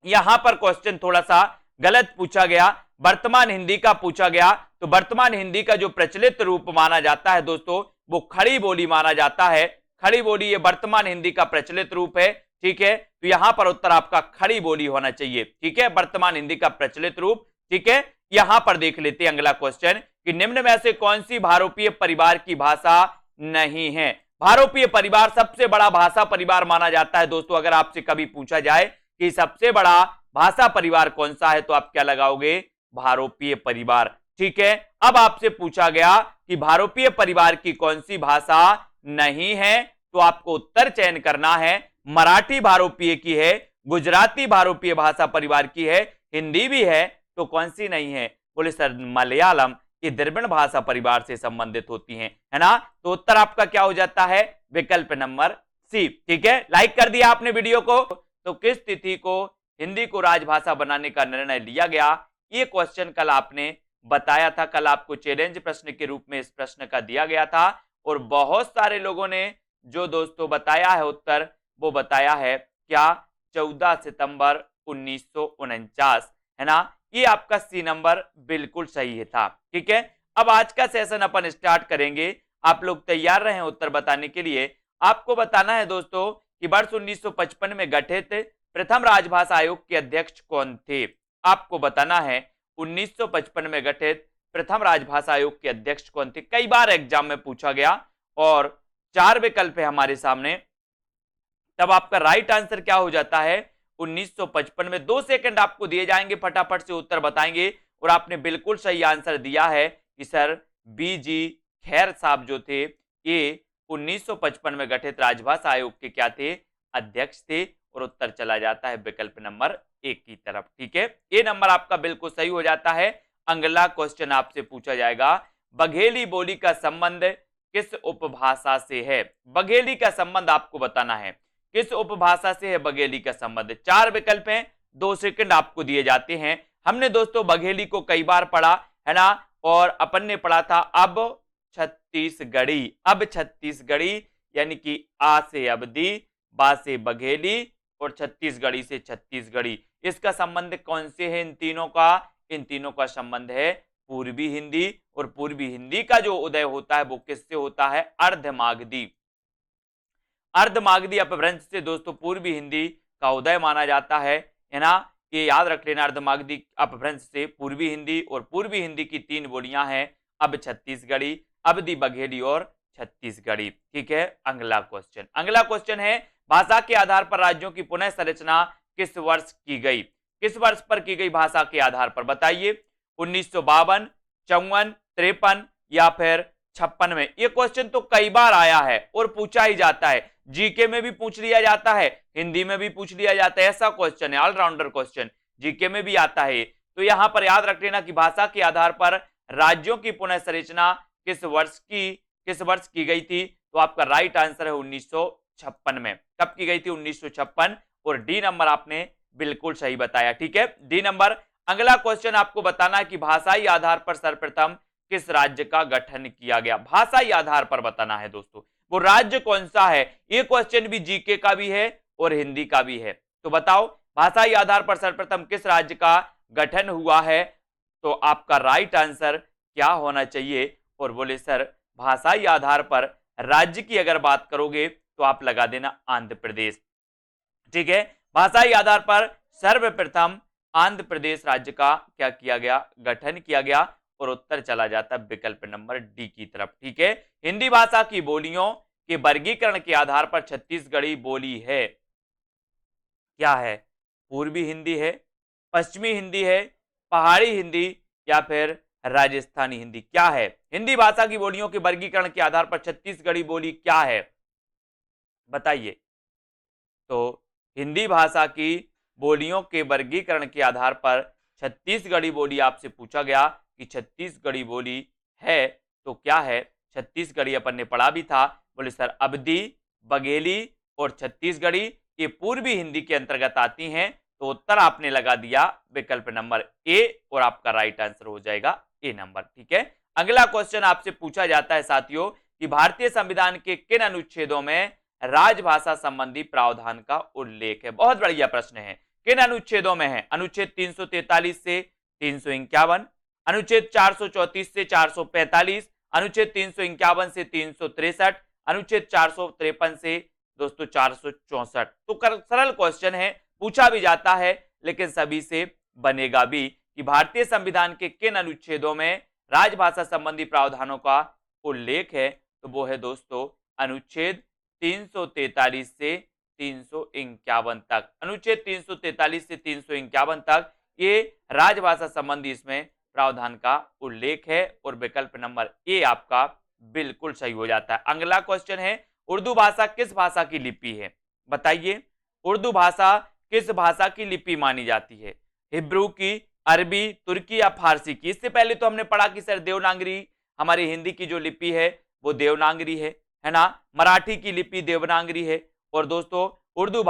यहां पर क्वेश्चन थोड़ा सा गलत पूछा गया, वर्तमान हिंदी का पूछा गया, तो वर्तमान हिंदी का जो प्रचलित रूप माना जाता है दोस्तों वो खड़ी बोली माना जाता है। खड़ी बोली ये वर्तमान हिंदी का प्रचलित रूप है, ठीक है। तो यहां पर उत्तर आपका खड़ी बोली होना चाहिए, ठीक है, वर्तमान हिंदी का प्रचलित रूप, ठीक है। यहां पर देख लेते हैं अगला क्वेश्चन कि निम्न में से कौन सी भारोपीय परिवार की भाषा नहीं है। भारोपीय परिवार सबसे बड़ा भाषा परिवार माना जाता है दोस्तों। अगर आपसे कभी पूछा जाए कि सबसे बड़ा भाषा परिवार कौन सा है तो आप क्या लगाओगे, भारोपीय परिवार, ठीक है। अब आपसे पूछा गया कि भारोपीय परिवार की कौन सी भाषा नहीं है, तो आपको उत्तर चयन करना है। मराठी भारोपीय की है, गुजराती भारोपीय भाषा परिवार की है, हिंदी भी है, तो कौन सी नहीं है, बोले सर मलयालम, ये द्रविड़ भाषा परिवार से संबंधित होती हैं, है ना। तो उत्तर आपका क्या हो जाता है, विकल्प नंबर सी, ठीक है। लाइक कर दिया आपने वीडियो को। तो किस तिथि को हिंदी को राजभाषा बनाने का निर्णय लिया गया, ये क्वेश्चन कल आपने बताया था, कल आपको चैलेंज प्रश्न के रूप में इस प्रश्न का दिया गया था और बहुत सारे लोगों ने जो दोस्तों बताया है उत्तर, वो बताया है क्या, 14 सितंबर 1949, है ना। ये आपका सी नंबर बिल्कुल सही था, ठीक है। अब आज का सेशन अपन स्टार्ट करेंगे, आप लोग तैयार रहे उत्तर बताने के लिए। आपको बताना है दोस्तों कि वर्ष 1955 में गठित प्रथम राजभाषा आयोग के अध्यक्ष कौन थे। आपको बताना है 1955 में गठित प्रथम राजभाषा आयोग के अध्यक्ष कौन थे, कई बार एग्जाम में पूछा गया और 4 विकल्प है हमारे सामने। तब आपका राइट आंसर क्या हो जाता है, 1955 में। 2 सेकंड आपको दिए जाएंगे, फटाफट से उत्तर बताएंगे। और आपने बिल्कुल सही आंसर दिया है कि सर बीजी खैर साहब जो थे ये 1955 में गठित राजभाषा आयोग के क्या थे, अध्यक्ष थे। और उत्तर चला जाता है विकल्प नंबर 1 की तरफ, ठीक है। ये नंबर आपका बिल्कुल सही हो जाता है। अगला क्वेश्चन आपसे पूछा जाएगा, बघेली बोली का संबंध किस उपभाषा से है। बघेली का संबंध आपको बताना है, किस उपभाषा से है बघेली का संबंध। 4 विकल्प हैं, 2 सेकंड आपको दिए जाते हैं। हमने दोस्तों बघेली को कई बार पढ़ा है ना, और अपन ने पढ़ा था अब छत्तीसगढ़ी। अब छत्तीसगढ़ी यानी कि आ से अवधि, बा से बघेली और छत्तीसगढ़ी से छत्तीसगढ़ी। इसका संबंध कौन से है इन तीनों का, इन तीनों का संबंध है पूर्वी हिंदी। और पूर्वी हिंदी का जो उदय होता है वो किससे होता है, अर्धमागधी। अर्धमागधी अपभ्रंश से दोस्तों पूर्वी हिंदी का उदय माना जाता है ना। ये याद रख लेना, अर्धमागधी अपभ्रंश से पूर्वी हिंदी। और पूर्वी हिंदी की 3 बोलियां हैं, अब छत्तीसगढ़ी, अवधी बघेली और छत्तीसगढ़ी, ठीक है। अगला क्वेश्चन है, भाषा के आधार पर राज्यों की पुनः संरचना किस वर्ष की गई। किस वर्ष पर की गई भाषा के आधार पर, बताइए। 1952, 54, 53 या फिर 56 में। ये क्वेश्चन तो कई बार आया है और पूछा ही जाता है, जीके में भी पूछ लिया जाता है, हिंदी में भी पूछ लिया जाता है। ऐसा क्वेश्चन है, ऑलराउंडर क्वेश्चन, जीके में भी आता है। तो यहां पर याद रख लेना कि भाषा के आधार पर राज्यों की पुनः संरचना किस वर्ष की गई थी। तो आपका राइट आंसर है 1956 में। कब की गई थी, 1956। और डी नंबर आपने बिल्कुल सही बताया, ठीक है, डी नंबर। अगला क्वेश्चन आपको बताना है कि भाषाई आधार पर सर्वप्रथम किस राज्य का गठन किया गया। भाषाई आधार पर बताना है दोस्तों, वो राज्य कौन सा है। ये क्वेश्चन भी जीके का भी है और हिंदी का भी है। तो बताओ भाषाई आधार पर सर्वप्रथम किस राज्य का गठन हुआ है। तो आपका राइट आंसर क्या होना चाहिए, और बोले सर भाषाई आधार पर राज्य की अगर बात करोगे तो आप लगा देना आंध्र प्रदेश, ठीक है। भाषाई आधार पर सर्वप्रथम आंध्र प्रदेश राज्य का क्या किया गया, गठन किया गया। और उत्तर चला जाता विकल्प नंबर डी की तरफ, ठीक है। हिंदी भाषा की बोलियों के वर्गीकरण के आधार पर छत्तीसगढ़ी बोली है, क्या है, पूर्वी हिंदी है, पश्चिमी हिंदी है, पहाड़ी हिंदी या फिर राजस्थानी हिंदी, क्या है। हिंदी भाषा की बोलियों के वर्गीकरण के आधार पर छत्तीसगढ़ी बोली क्या है, बताइए। तो हिंदी भाषा की बोलियों के वर्गीकरण के आधार पर छत्तीसगढ़ी बोली आपसे पूछा गया कि छत्तीसगढ़ी बोली है तो क्या है। छत्तीसगढ़ी अपन ने पढ़ा भी था, बोले सर अवधी, बघेली और छत्तीसगढ़ी ये पूर्वी हिंदी के अंतर्गत आती हैं। तो उत्तर आपने लगा दिया विकल्प नंबर ए और आपका राइट आंसर हो जाएगा ए नंबर, ठीक है। अगला क्वेश्चन आपसे पूछा जाता है साथियों कि भारतीय संविधान के किन अनुच्छेदों में राजभाषा संबंधी प्रावधान का उल्लेख है। बहुत बढ़िया प्रश्न है। किन अनुच्छेदों में है? अनुच्छेद 343 से 351, अनुच्छेद 434 से 445, अनुच्छेद 351 से 363, अनुच्छेद 453 से दोस्तों 464। तो सरल क्वेश्चन है, पूछा भी जाता है लेकिन सभी से बनेगा भी कि भारतीय संविधान के किन अनुच्छेदों में राजभाषा संबंधी प्रावधानों का उल्लेख है। तो वो है दोस्तों अनुच्छेद 343 से 351 तक। अनुच्छेद 343 से 351 तक ये राजभाषा संबंधी इसमें प्रावधान का उल्लेख है और विकल्प नंबर ए आपका बिल्कुल सही हो जाता है। अगला क्वेश्चन है, उर्दू भाषा किस भाषा की लिपि है? बताइए, उर्दू भाषा किस भाषा की लिपि मानी जाती है? हिब्रू की, अरबी, तुर्की या फारसी की? इससे पहले तो हमने पढ़ा कि सर देवनागरी, हमारी हिंदी की जो लिपि है वो देवनागरी है ना। मराठी की लिपि देवनागरी है। और दोस्तों उर्दू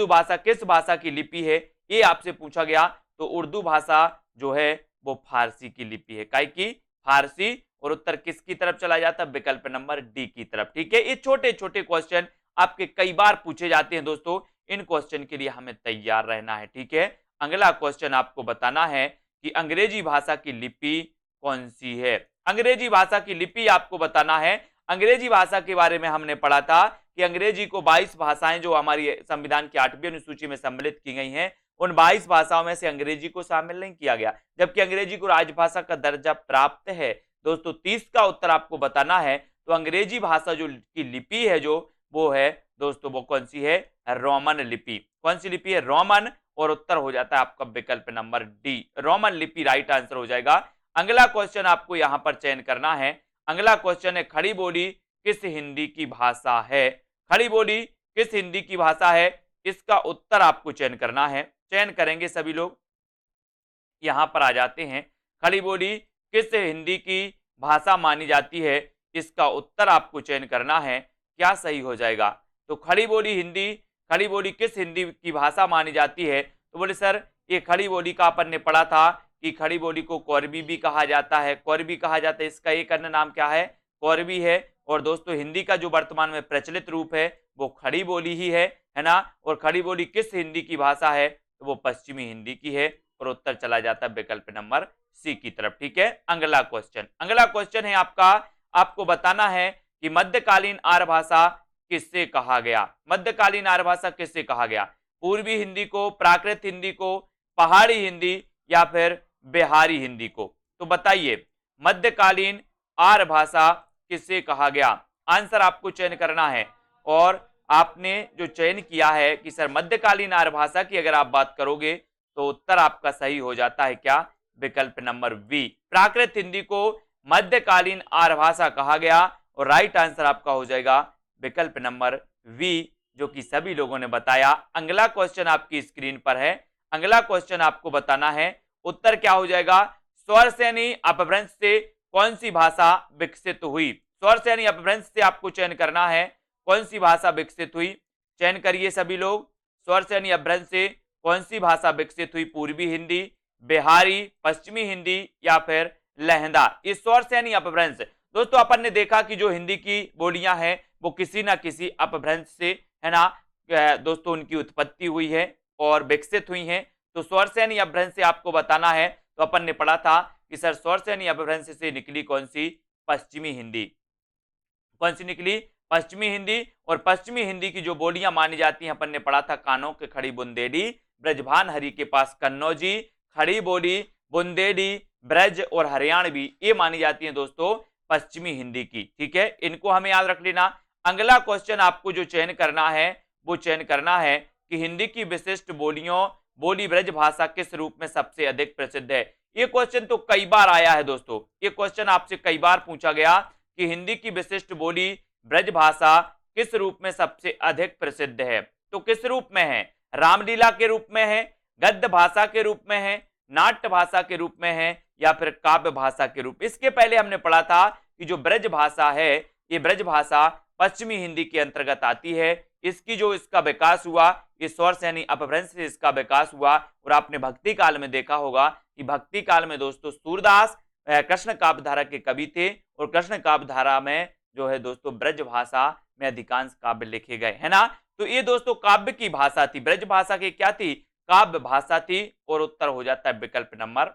भाषा किस भाषा की लिपि है ये आपसे पूछा गया, तो उर्दू भाषा जो है वो फारसी की लिपि है। काय की? फारसी। और उत्तर किसकी तरफ चला जाता है? विकल्प नंबर डी की तरफ। ठीक है, ये छोटे छोटे क्वेश्चन आपके कई बार पूछे जाते हैं दोस्तों, इन क्वेश्चन के लिए हमें तैयार रहना है। ठीक है, अगला क्वेश्चन आपको बताना है कि अंग्रेजी भाषा की लिपि कौन सी है? अंग्रेजी भाषा की लिपि आपको बताना है। अंग्रेजी भाषा के बारे में हमने पढ़ा था कि अंग्रेजी को 22 भाषाएं जो हमारी संविधान की 8वीं अनुसूची में सम्मिलित की गई हैं, उन 22 भाषाओं में से अंग्रेजी को शामिल नहीं किया गया, जबकि अंग्रेजी को राजभाषा का दर्जा प्राप्त है। दोस्तों 30 का उत्तर आपको बताना है। तो अंग्रेजी भाषा जो की लिपि है जो वो है दोस्तों, वो कौन सी है? रोमन लिपि। कौन सी लिपि है? रोमन। और उत्तर हो जाता है आपका विकल्प नंबर डी, रोमन लिपि राइट आंसर हो जाएगा। अगला क्वेश्चन आपको यहां पर चयन करना है। अगला क्वेश्चन है, खड़ी बोली किस हिंदी की भाषा है? खड़ी बोली किस हिंदी की भाषा है? इसका उत्तर आपको चयन करना है। चयन करेंगे सभी लोग, यहां पर आ जाते हैं। खड़ी बोली किस हिंदी की भाषा मानी जाती है? इसका उत्तर आपको चयन करना है। क्या सही हो जाएगा? तो खड़ी बोली किस हिंदी की भाषा मानी जाती है? तो बोले सर ये खड़ी बोली का अपन ने पढ़ा था कि खड़ी बोली को कोरबी भी कहा जाता है, कोरबी कहा जाता है। इसका एक अन्य नाम क्या है? कोरबी है। और दोस्तों हिंदी का जो वर्तमान में प्रचलित रूप है वो खड़ी बोली ही है ना। और खड़ी बोली किस हिंदी की भाषा है? तो वो पश्चिमी हिंदी की है। और उत्तर चला जाता है विकल्प नंबर सी की तरफ। ठीक है, अगला क्वेश्चन है आपका, आपको बताना है कि मध्यकालीन आर्य भाषा किससे कहा गया? मध्यकालीन आर्य भाषा किससे कहा गया? पूर्वी हिंदी को, प्राकृत हिंदी को, पहाड़ी हिंदी या फिर बिहारी हिंदी को? तो बताइए मध्यकालीन आर्य भाषा किससे कहा गया? आंसर आपको चयन करना है। और आपने जो चयन किया है कि सर मध्यकालीन आर्य भाषा की अगर आप बात करोगे तो उत्तर आपका सही हो जाता है क्या? विकल्प नंबर बी, प्राकृत हिंदी को मध्यकालीन आर्य भाषा कहा गया। और राइट आंसर आपका हो जाएगा विकल्प नंबर वी, जो कि सभी लोगों ने बताया। अगला क्वेश्चन आपकी स्क्रीन पर है। अगला क्वेश्चन आपको बताना है, उत्तर क्या हो जाएगा? स्वर श्रेणी अपभ्रंश से कौन सी भाषा विकसित हुई? स्वर श्रेणी अपभ्रंश से आपको चयन करना है, कौन सी भाषा विकसित हुई? चयन करिए सभी लोग। स्वर श्रेणी अपभ्रंश से कौन सी भाषा विकसित हुई? पूर्वी हिंदी, बिहारी, पश्चिमी हिंदी या फिर लहंदा? इस स्वर श्रेणी अपभ्रंश दोस्तों अपन ने देखा कि जो हिंदी की बोलियां हैं वो किसी ना किसी अपभ्रंश से है ना दोस्तों उनकी उत्पत्ति हुई है और विकसित हुई हैं। तो स्वर श्रेणी अपभ्रंश से आपको बताना है। तो अपन ने पढ़ा था कि सर स्वर श्रेणी अपभ्रंश से निकली कौन सी? पश्चिमी हिंदी। कौन सी निकली? पश्चिमी हिंदी। और पश्चिमी हिंदी की जो बोलियां मानी जाती हैं अपन ने पढ़ा था, कानों के खड़ी बुंदेली, ब्रजभान हरि के पास कन्नौजी, खड़ी बोली, बुंदेली, ब्रज और हरियाणवी, ये मानी जाती हैं दोस्तों पश्चिमी हिंदी की। ठीक है, इनको हमें याद रख लेना। अगला क्वेश्चन आपको जो चयन करना है वो चयन करना है कि हिंदी की विशिष्ट बोली ब्रज भाषा किस रूप में सबसे अधिक प्रसिद्ध है? ये क्वेश्चन तो कई बार आया है दोस्तों, ये क्वेश्चन आपसे कई बार पूछा गया कि हिंदी की विशिष्ट बोली ब्रज भाषा किस रूप में सबसे अधिक प्रसिद्ध है? तो किस रूप में है? रामलीला के रूप में है, गद्य भाषा के रूप में है, नाट्य भाषा के रूप में है या फिर काव्य भाषा के रूप? इसके पहले हमने पढ़ा था कि जो ब्रज भाषा है ये ब्रज भाषा पश्चिमी हिंदी के अंतर्गत आती है। इसका विकास हुआ, ये स्वर श्रेणी अपभ्रंश से इसका विकास हुआ। और आपने भक्ति काल में देखा होगा कि भक्ति काल में दोस्तों सूरदास कृष्ण काव्य धारा के कवि थे और कृष्ण काव्य धारा में जो है दोस्तों ब्रज भाषा में अधिकांश काव्य लिखे गए, है ना। तो ये दोस्तों काव्य की भाषा थी, ब्रज भाषा की क्या थी, काव्य भाषा थी। और उत्तर हो जाता है विकल्प नंबर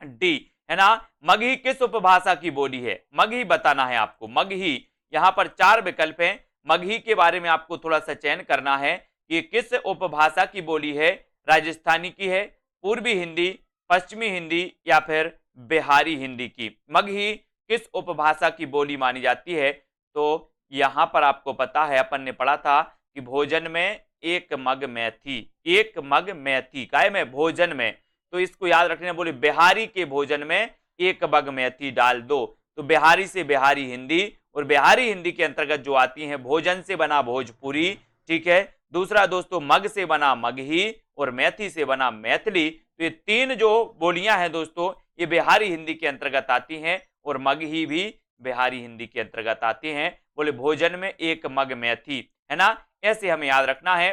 डी, है ना। मगही किस उपभाषा की बोली है, मगही बताना है आपको, मगही। यहां पर 4 विकल्प हैं, मगही के बारे में आपको थोड़ा सा चयन करना है कि किस उपभाषा की बोली है, राजस्थानी की है, पूर्वी हिंदी, पश्चिमी हिंदी या फिर बिहारी हिंदी की। मगही किस उपभाषा की बोली मानी जाती है, तो यहां पर आपको पता है, अपन ने पढ़ा था कि भोजन में एक मग मैथी, एक मग मैथी काय में भोजन में, तो इसको याद रखने बोले बिहारी के भोजन में एक मग मैथी डाल दो। तो बिहारी से बिहारी हिंदी, और बिहारी हिंदी के अंतर्गत जो आती है भोजन से बना भोजपुरी, ठीक है। दूसरा दोस्तों मग से बना मगही और मैथी से बना मैथिली। तो ये 3 जो बोलियां हैं दोस्तों ये बिहारी हिंदी के अंतर्गत आती हैं और मगही भी बिहारी हिंदी के अंतर्गत आती हैं। बोले भोजन में एक मग मैथी, है ना, ऐसे हमें याद रखना है।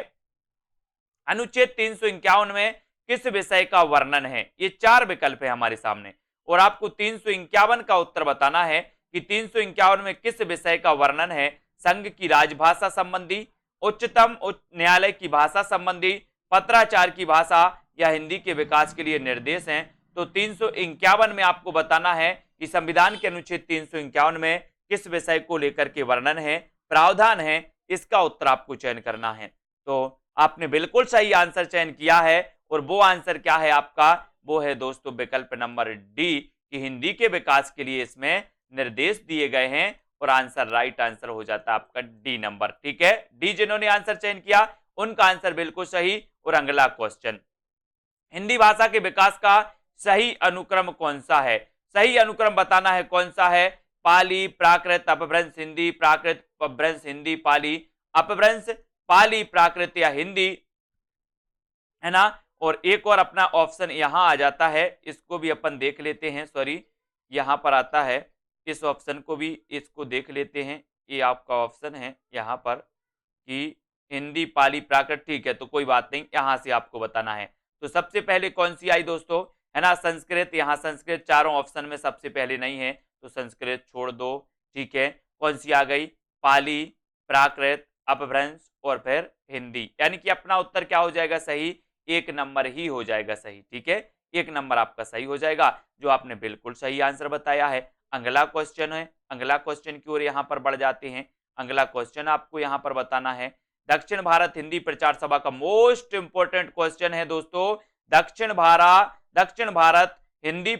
अनुच्छेद 351 में किस विषय का वर्णन है, ये 4 विकल्प है हमारे सामने और आपको 351 का उत्तर बताना है कि 351 में किस विषय का वर्णन है। संघ की राजभाषा संबंधी, उच्चतम न्यायालय की भाषा संबंधी, पत्राचार की भाषा या हिंदी के विकास के लिए निर्देश हैं। तो 351 में आपको बताना है कि संविधान के अनुच्छेद 351 में किस विषय को लेकर के वर्णन है, प्रावधान है, इसका उत्तर आपको चयन करना है। तो आपने बिल्कुल सही आंसर चयन किया है और वो आंसर क्या है आपका, वो है दोस्तों विकल्प नंबर डी कि हिंदी के विकास के लिए इसमें निर्देश दिए गए हैं और आंसर राइट आंसर हो जाता है आपका डी नंबर, ठीक है। डी जिन्होंने आंसर चयन किया उनका आंसर बिल्कुल सही। और अगला क्वेश्चन, हिंदी भाषा के विकास का सही अनुक्रम कौन सा है, सही अनुक्रम बताना है कौन सा है। पाली, प्राकृत, अपभ्रंश, हिंदी, प्राकृत, अपभ्रंश, हिंदी, पाली, अपभ्रंश, पाली, प्राकृत या हिंदी, है ना। और एक और अपना ऑप्शन यहां आ जाता है, इसको भी अपन देख लेते हैं, सॉरी यहां पर आता है, इस ऑप्शन को भी इसको देख लेते हैं। ये आपका ऑप्शन है यहां पर कि हिंदी, पाली, प्राकृत, ठीक है, तो कोई बात नहीं, यहां से आपको बताना है। तो सबसे पहले कौन सी आई दोस्तों, है ना, संस्कृत। यहाँ संस्कृत चारों ऑप्शन में सबसे पहले नहीं है तो संस्कृत छोड़ दो, ठीक है। कौन सी आ गई, पाली, प्राकृत, अपभ्रंश और फिर हिंदी, यानी कि अपना उत्तर क्या हो जाएगा सही, 1 नंबर ही हो जाएगा सही, ठीक है। 1 नंबर आपका सही हो जाएगा, जो आपने बिल्कुल सही आंसर बताया है। अगला क्वेश्चन है, अगला क्वेश्चन की ओर यहाँ पर बढ़ जाते हैं। अगला क्वेश्चन आपको यहाँ पर बताना है, दक्षिण भारत हिंदी प्रचार सभा का मोस्ट इंपोर्टेंट क्वेश्चन है दोस्तों। दक्षिण भारत हिंदी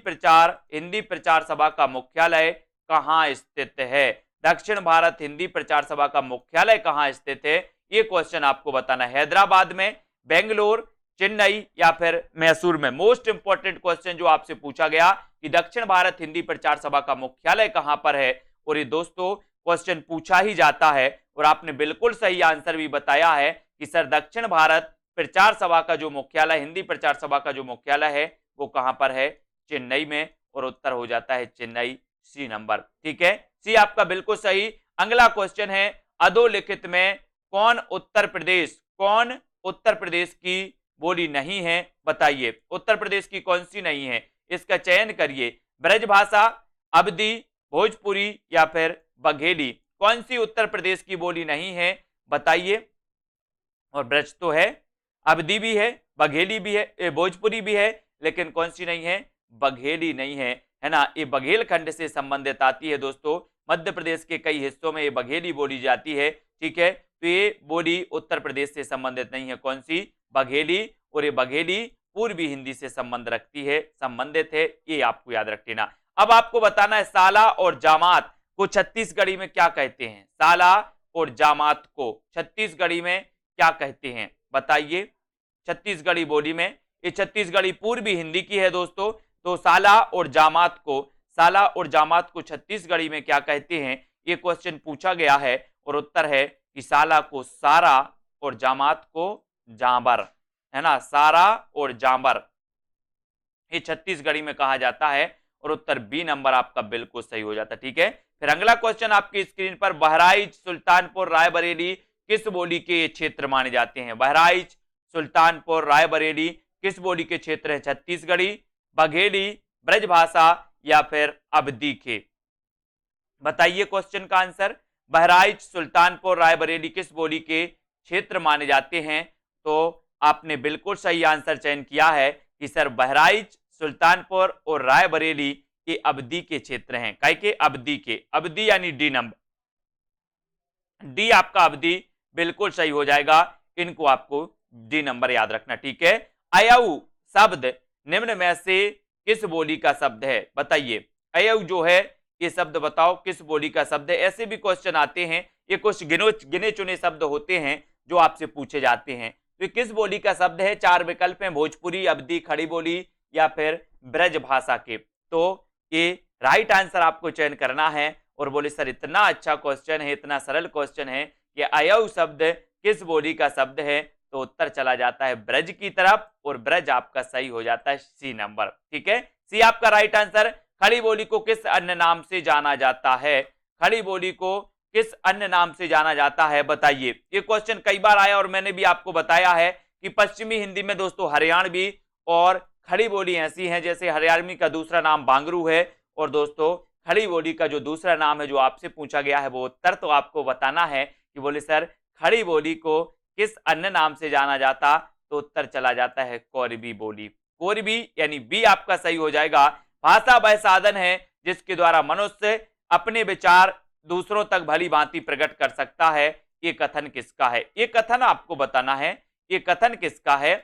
प्रचार सभा का मुख्यालय कहाँ स्थित है, दक्षिण भारत हिंदी प्रचार सभा का मुख्यालय कहाँ स्थित है, ये क्वेश्चन आपको बताना है। हैदराबाद में, बेंगलोर, चेन्नई या फिर मैसूर में। मोस्ट इंपोर्टेंट क्वेश्चन जो आपसे पूछा गया कि दक्षिण भारत हिंदी प्रचार सभा का मुख्यालय कहां पर है, और ये दोस्तों क्वेश्चन पूछा ही जाता है और आपने बिल्कुल सही आंसर भी बताया है कि सर दक्षिण भारत प्रचार सभा का जो मुख्यालय, हिंदी प्रचार सभा का जो मुख्यालय है वो कहां पर है, चेन्नई में, और उत्तर हो जाता है चेन्नई, सी नंबर, ठीक है। सी आपका बिल्कुल सही। अगला क्वेश्चन है, अधोलिखित में कौन उत्तर प्रदेश की बोली नहीं है, बताइए उत्तर प्रदेश की कौन सी नहीं है, इसका चयन करिए। ब्रजभाषा, अवधी, भोजपुरी या फिर बघेली, कौन सी उत्तर प्रदेश की बोली नहीं है बताइए। और ब्रज तो है, अवधी भी है, बघेली भी है, भोजपुरी भी है, लेकिन कौन सी नहीं है, बघेली नहीं है, है ना। ये बघेल खंड से संबंधित आती है दोस्तों, मध्य प्रदेश के कई हिस्सों में ये बघेली बोली जाती है, ठीक है। तो ये बोली उत्तर प्रदेश से संबंधित नहीं है, कौन सी, बघेली। और ये बघेली पूर्वी हिंदी से संबंधित है, ये आपको याद रख लेना। अब आपको बताना है साला और जामात को छत्तीसगढ़ी में क्या कहते हैं, साला और जामात को छत्तीसगढ़ी में क्या कहते हैं बताइए। छत्तीसगढ़ी बोली में, ये छत्तीसगढ़ी पूर्वी हिंदी की है दोस्तों, तो साला और जामात को छत्तीसगढ़ी में क्या कहते हैं, ये क्वेश्चन पूछा गया है और उत्तर है कि साला को सारा और जामात को जांबर, है ना, सारा और जांबर, ये छत्तीसगढ़ी में कहा जाता है और उत्तर बी नंबर आपका बिल्कुल सही हो जाता है, ठीक है। फिर अगला क्वेश्चन आपकी स्क्रीन पर, बहराइच, सुल्तानपुर, रायबरेली किस बोली के क्षेत्र माने जाते हैं। बहराइच, सुल्तानपुर, रायबरेली किस बोली के क्षेत्र है, छत्तीसगढ़ी, बघेली, ब्रजभाषा या फिर अवधि के? बताइए क्वेश्चन का आंसर। बहराइच, सुल्तानपुर, रायबरेली किस बोली के क्षेत्र माने जाते हैं? तो आपने बिल्कुल सही आंसर चयन किया है कि सर बहराइच, सुल्तानपुर और रायबरेली के अवधि के क्षेत्र हैं। काय के? अवधि के। अवधि यानी डी नंबर, डी आपका अवधि बिल्कुल सही हो जाएगा। इनको आपको डी नंबर याद रखना, ठीक है। अयऊ शब्द निम्न में से किस बोली का शब्द है? बताइए, अयऊ जो है ये शब्द बताओ किस बोली का शब्द है। ऐसे भी क्वेश्चन आते हैं, ये कुछ गिने चुने शब्द होते हैं जो आपसे पूछे जाते हैं। तो किस बोली का शब्द है? 4 विकल्प हैं, भोजपुरी, अवधी, खड़ी बोली या फिर ब्रज भाषा के। तो ये राइट आंसर आपको चयन करना है। और बोले सर इतना अच्छा क्वेश्चन है, इतना सरल क्वेश्चन है कि अयऊ शब्द किस बोली का शब्द है, तो उत्तर चला जाता है ब्रज की तरफ और ब्रज आपका सही हो जाता है सी नंबर, ठीक है। सी आपका राइट आंसर। खड़ी बोली को किस अन्य नाम से जाना जाता है? खड़ी बोली को किस अन्य नाम से जाना जाता है? बताइए। ये क्वेश्चन कई बार आया और मैंने भी आपको बताया है कि पश्चिमी हिंदी में दोस्तों हरियाणवी और खड़ी बोली ऐसी हैं, जैसे हरियाणवी का दूसरा नाम बांगरू है और दोस्तों खड़ी बोली का जो दूसरा नाम है जो आपसे पूछा गया है वो उत्तर तो आपको बताना है कि बोले सर खड़ी बोली को किस अन्य नाम से जाना जाता, तो उत्तर चला जाता है कोरबी बोली। कोरबी यानी बी आपका सही हो जाएगा। भाषा वह साधन है जिसके द्वारा मनुष्य अपने विचार दूसरों तक भली भांति प्रकट कर सकता है। ये कथन किसका है? ये कथन आपको बताना है, ये कथन किसका है?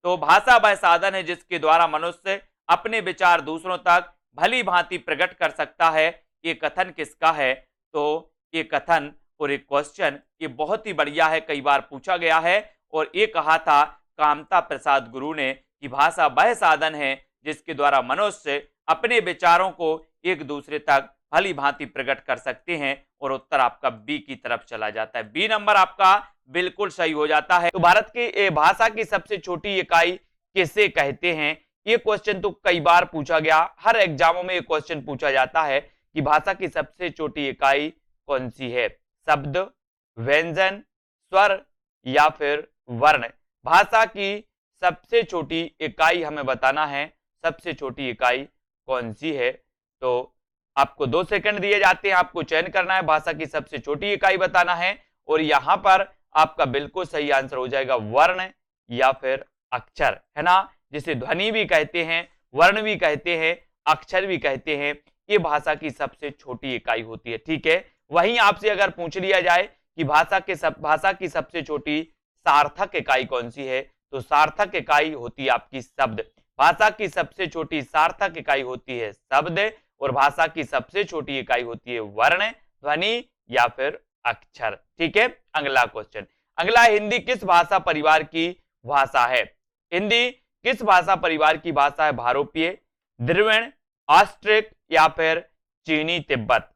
तो भाषा वह साधन है जिसके द्वारा मनुष्य अपने विचार दूसरों तक भली भांति प्रकट कर सकता है। ये कथन किसका है? तो ये कथन और एक क्वेश्चन ये बहुत ही बढ़िया है, कई बार पूछा गया है और ये कहा था कामता प्रसाद गुरु ने कि भाषा वह साधन है जिसके द्वारा मनुष्य अपने विचारों को एक दूसरे तक भली भांति प्रकट कर सकते हैं। और उत्तर आपका बी की तरफ चला जाता है। बी नंबर आपका बिल्कुल सही हो जाता है। तो भारत की भाषा की सबसे छोटी इकाई किसे कहते हैं? ये क्वेश्चन तो कई बार पूछा गया, हर एग्जामों में ये क्वेश्चन पूछा जाता है कि भाषा की सबसे छोटी इकाई कौन सी है? शब्द, व्यंजन, स्वर या फिर वर्ण? भाषा की सबसे छोटी इकाई हमें बताना है, सबसे छोटी इकाई कौन सी है? तो आपको 2 सेकंड दिए जाते हैं, आपको चयन करना है, भाषा की सबसे छोटी इकाई बताना है और यहां पर आपका बिल्कुल सही आंसर हो जाएगा वर्ण या फिर अक्षर, है ना, जिसे ध्वनि भी कहते हैं, वर्ण भी कहते हैं, अक्षर भी कहते हैं। ये भाषा की सबसे छोटी इकाई होती है, ठीक है। वहीं आपसे अगर पूछ लिया जाए कि भाषा की सबसे छोटी सार्थक इकाई कौन सी है, तो सार्थक इकाई होती है आपकी शब्द। भाषा की सबसे छोटी सार्थक इकाई होती है शब्द और भाषा की सबसे छोटी इकाई होती है वर्ण, ध्वनि या फिर अक्षर, ठीक है। अगला क्वेश्चन, अगला, हिंदी किस भाषा परिवार की भाषा है? हिंदी किस भाषा परिवार की भाषा है? भारोपीय, द्रविड़, ऑस्ट्रिक या फिर चीनी तिब्बत?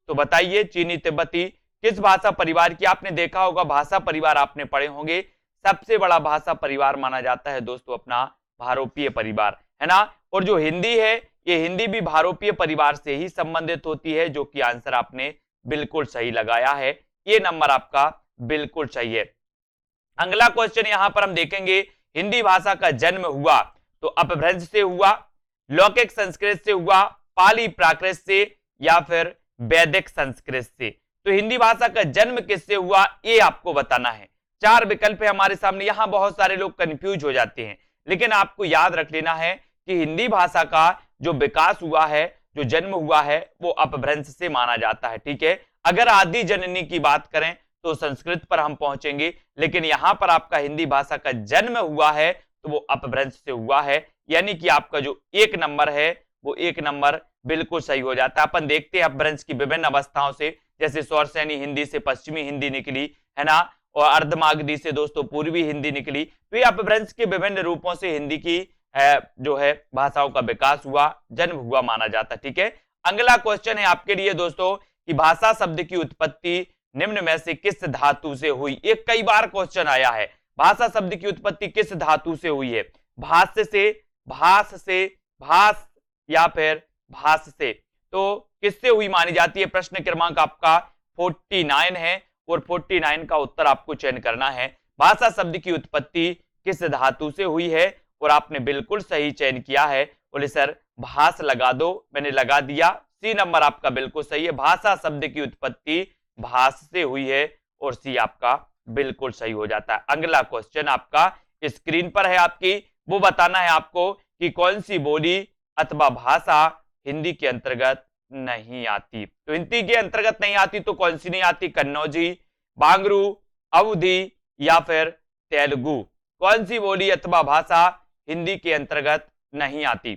तो बताइए, चीनी तिब्बती किस भाषा परिवार की? आपने देखा होगा भाषा परिवार आपने पढ़े होंगे, सबसे बड़ा भाषा परिवार माना जाता है दोस्तों अपना भारोपीय परिवार, है ना। और जो हिंदी है ये हिंदी भी भारोपीय परिवार से ही संबंधित होती है, जो कि आंसर आपने बिल्कुल सही लगाया है। ये नंबर आपका बिल्कुल सही है। अगला क्वेश्चन यहां पर हम देखेंगे, हिंदी भाषा का जन्म हुआ तो अपभ्रंश से हुआ, लौकिक संस्कृत से हुआ, पाली प्राकृत से या फिर वैदिक संस्कृत से? तो हिंदी भाषा का जन्म किससे हुआ ये आपको बताना है। 4 विकल्प है हमारे सामने। यहां बहुत सारे लोग कंफ्यूज हो जाते हैं, लेकिन आपको याद रख लेना है कि हिंदी भाषा का जो विकास हुआ है, जो जन्म हुआ है, वो अपभ्रंश से माना जाता है, ठीक है। अगर आदि जननी की बात करें तो संस्कृत पर हम पहुंचेंगे, लेकिन यहां पर आपका हिंदी भाषा का जन्म हुआ है तो वो अपभ्रंश से हुआ है, यानी कि आपका जो 1 नंबर है वो 1 नंबर बिल्कुल सही हो जाता है। अपन देखते हैं अपभ्रंश की विभिन्न अवस्थाओं से, जैसे स्वरसैनी हिंदी से पश्चिमी हिंदी निकली, है ना, और अर्धमागधी से दोस्तों पूर्वी हिंदी निकली। तो ये अपभ्रंश के विभिन्न रूपों से हिंदी की जो है भाषाओं का विकास हुआ, जन्म हुआ माना जाता है, ठीक है। अगला क्वेश्चन है आपके लिए दोस्तों कि भाषा शब्द की उत्पत्ति निम्न में से किस धातु से हुई? एक कई बार क्वेश्चन आया है, भाषा शब्द की उत्पत्ति किस धातु से हुई है? भाष्य से, भास से, भास या फिर भास से? तो किससे हुई मानी जाती है? प्रश्न क्रमांक आपका 49 है और 49 का उत्तर आपको चयन करना है। भाषा शब्द की उत्पत्ति किस धातु से हुई है? और आपने बिल्कुल सही चयन किया है, बोले सर भास लगा दो, मैंने लगा दिया। सी नंबर आपका बिल्कुल सही है, भाषा शब्द की उत्पत्ति भास से हुई है और सी आपका बिल्कुल सही हो जाता है। अगला क्वेश्चन आपका स्क्रीन पर है आपकी, वो बताना है आपको कि कौन सी बोली अथवा भाषा हिंदी के अंतर्गत नहीं आती। तो हिंदी के अंतर्गत नहीं आती तो कौन सी नहीं आती? कन्नौजी, बांगरू, अवधी या फिर तेलुगु। कौन सी बोली अथवा भाषा हिंदी के अंतर्गत नहीं आती?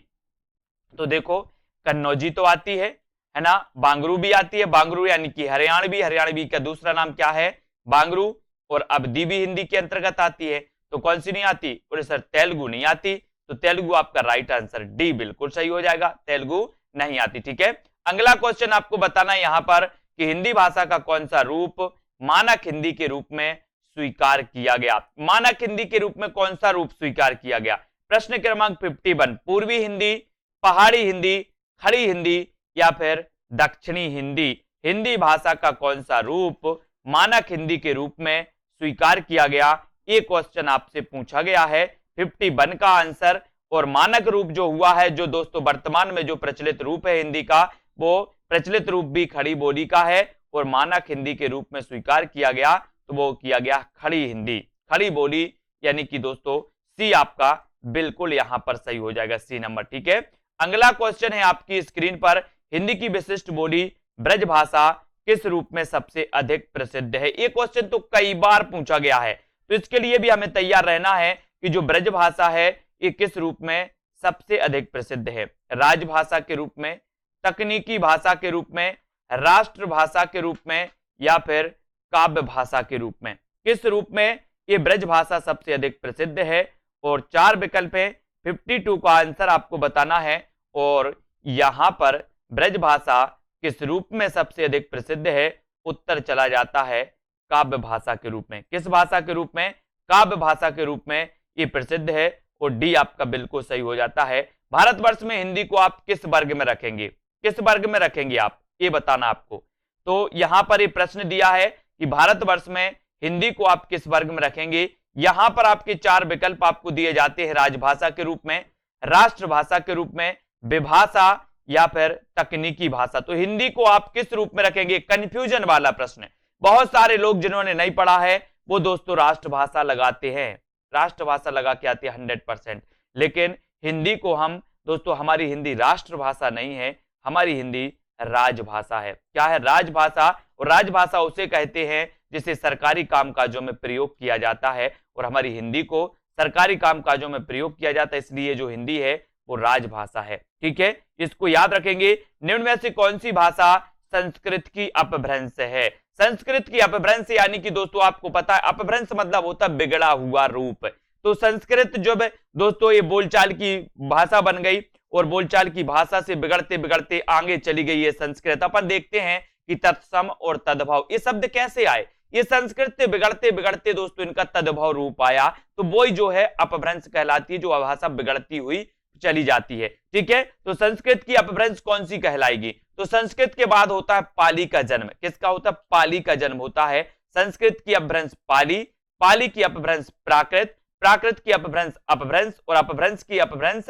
तो देखो कन्नौजी तो आती है ना, बांगरू भी आती है, बांगरू यानी कि हरियाणवी, हरियाणवी का दूसरा नाम क्या है? बांगरू। और अवधी भी हिंदी के अंतर्गत आती है। तो कौन सी नहीं आती? बोले सर तेलुगु नहीं आती। तो तेलुगु आपका राइट आंसर डी बिल्कुल सही हो जाएगा, तेलुगु नहीं आती। ठीक है, अगला क्वेश्चन आपको बताना है यहां पर कि हिंदी भाषा का कौन सा रूप मानक हिंदी के रूप में स्वीकार किया गया। मानक हिंदी के रूप में कौन सा रूप स्वीकार किया गया? प्रश्न क्रमांक 51, पूर्वी हिंदी, पहाड़ी हिंदी, खड़ी हिंदी या फिर दक्षिणी हिंदी। हिंदी भाषा का कौन सा रूप मानक हिंदी के रूप में स्वीकार किया गया, ये क्वेश्चन आपसे पूछा गया है। 51 का आंसर और मानक रूप जो हुआ है, जो दोस्तों वर्तमान में जो प्रचलित रूप है हिंदी का, वो प्रचलित रूप भी खड़ी बोली का है और मानक हिंदी के रूप में स्वीकार किया गया तो वो किया गया खड़ी हिंदी, खड़ी बोली, यानी कि दोस्तों सी आपका बिल्कुल यहां पर सही हो जाएगा, सी नंबर। ठीक है, अगला क्वेश्चन है आपकी स्क्रीन पर, हिंदी की विशिष्ट बोली ब्रजभाषा किस रूप में सबसे अधिक प्रसिद्ध है? ये क्वेश्चन तो कई बार पूछा गया है, तो इसके लिए भी हमें तैयार रहना है कि जो ब्रजभाषा है ये किस रूप में सबसे अधिक प्रसिद्ध है? राजभाषा के रूप में, तकनीकी भाषा के रूप में, राष्ट्रभाषा के रूप में या फिर काव्य भाषा के रूप में? किस रूप में ये ब्रजभाषा सबसे अधिक प्रसिद्ध है? और 4 विकल्प है, 52 का आंसर आपको बताना है। और यहां पर ब्रजभाषा किस रूप में सबसे अधिक प्रसिद्ध है? उत्तर चला जाता है काव्य भाषा के रूप में। किस भाषा के रूप में? काव्य भाषा के रूप में ये प्रसिद्ध है और डी आपका बिल्कुल सही हो जाता है। भारतवर्ष में हिंदी को आप किस वर्ग में रखेंगे? किस वर्ग में रखेंगे आप, ये बताना आपको। तो यहां पर ये प्रश्न दिया है कि भारतवर्ष में हिंदी को आप किस वर्ग में रखेंगे। यहां पर आपके 4 विकल्प आपको दिए जाते हैं, राजभाषा के रूप में, राष्ट्रभाषा के रूप में, विभाषा या फिर तकनीकी भाषा। तो हिंदी को आप किस रूप में रखेंगे? कंफ्यूजन वाला प्रश्न है। बहुत सारे लोग जिन्होंने नहीं पढ़ा है वो दोस्तों राष्ट्रभाषा लगाते हैं, राष्ट्रभाषा लगा के आती है 100%, लेकिन हिंदी को हम दोस्तों, हमारी हिंदी राष्ट्रभाषा नहीं है, हमारी हिंदी राजभाषा है। क्या है? राजभाषा। और राजभाषा उसे कहते हैं जिसे सरकारी कामकाजों में प्रयोग किया जाता है, और हमारी हिंदी को सरकारी कामकाजों में प्रयोग किया जाता है, इसलिए जो हिंदी है वो राजभाषा है। ठीक है, इसको याद रखेंगे। निम्न में से कौन सी भाषा संस्कृत की अपभ्रंश है? संस्कृत की अपभ्रंश यानी कि दोस्तों आपको पता है अपभ्रंश मतलब होता है बिगड़ा हुआ रूप। तो संस्कृत जब दोस्तों ये बोलचाल की भाषा बन गई और बोलचाल की भाषा से बिगड़ते बिगड़ते आगे चली गई है संस्कृत। अपन देखते हैं कि तत्सम और तद्भव ये शब्द कैसे आए। ये संस्कृत से बिगड़ते बिगड़ते दोस्तों इनका तद्भव रूप आया, तो वही जो है अपभ्रंश कहलाती है, जो भाषा बिगड़ती हुई चली जाती है। ठीक है, तो संस्कृत की अपभ्रंश कौन सी कहलाएगी? तो संस्कृत के बाद होता है पाली का जन्म। किसका होता है? पाली का जन्म होता है। संस्कृत की अपभ्रंश पाली, पाली की अपभ्रंश प्राकृत, प्राकृत की अपभ्रंश अपभ्रंश और अपभ्रंश की अपभ्रंश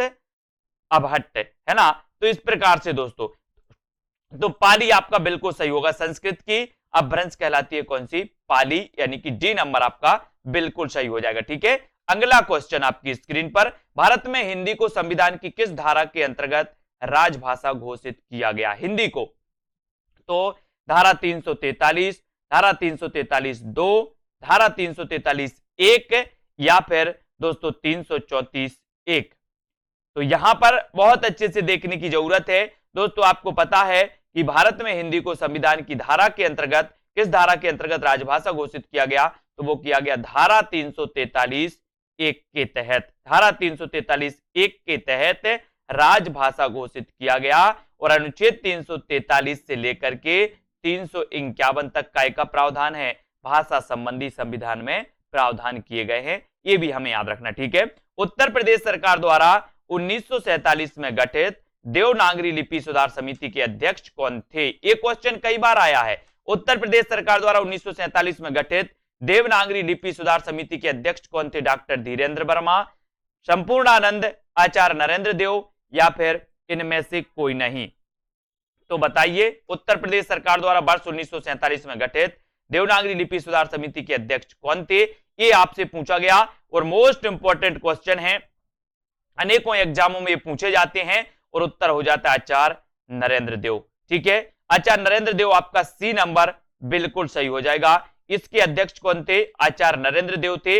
अभट्ट, है ना। तो इस प्रकार से दोस्तों, तो पाली आपका बिल्कुल सही होगा। संस्कृत की अपभ्रंश कहलाती है कौन सी? पाली, यानी कि डी नंबर आपका बिल्कुल सही हो जाएगा। ठीक है, अगला क्वेश्चन आपकी स्क्रीन पर, भारत में हिंदी को संविधान की किस धारा के अंतर्गत राजभाषा घोषित किया गया? हिंदी को तो धारा 343, धारा 343(2), धारा 343(1) या फिर दोस्तों 334(1). तो यहां पर बहुत अच्छे से देखने की जरूरत है दोस्तों। आपको पता है कि भारत में हिंदी को संविधान की धारा के अंतर्गत, किस धारा के अंतर्गत राजभाषा घोषित किया गया? तो वो किया गया धारा 343(1) के तहत। धारा 343(1) के तहत राजभाषा घोषित किया गया और अनुच्छेद 343 से लेकर के 351 तक काय का प्रावधान है? भाषा संबंधी संविधान में प्रावधान किए गए हैं, ये भी हमें याद रखना। ठीक है, उत्तर प्रदेश सरकार द्वारा 1947 में गठित देवनागरी लिपि सुधार समिति के अध्यक्ष कौन थे? ये क्वेश्चन कई बार आया है। उत्तर प्रदेश सरकार द्वारा 1947 में गठित देवनागरी लिपि सुधार समिति के अध्यक्ष कौन थे? डॉक्टर धीरेन्द्र वर्मा, संपूर्णानंद, आचार्य नरेंद्र देव या फिर इनमें से कोई नहीं? तो बताइए। उत्तर प्रदेश सरकार द्वारा वर्ष 1947 में गठित देवनागरी लिपि सुधार समिति के अध्यक्ष कौन थे? ये आपसे पूछा गया और मोस्ट इंपॉर्टेंट क्वेश्चन है, अनेकों एग्जामों में ये पूछे जाते हैं और उत्तर हो जाता है आचार्य नरेंद्र देव। ठीक है, आचार्य नरेंद्र देव आपका सी नंबर बिल्कुल सही हो जाएगा। इसके अध्यक्ष कौन थे? आचार्य नरेंद्र देव थे,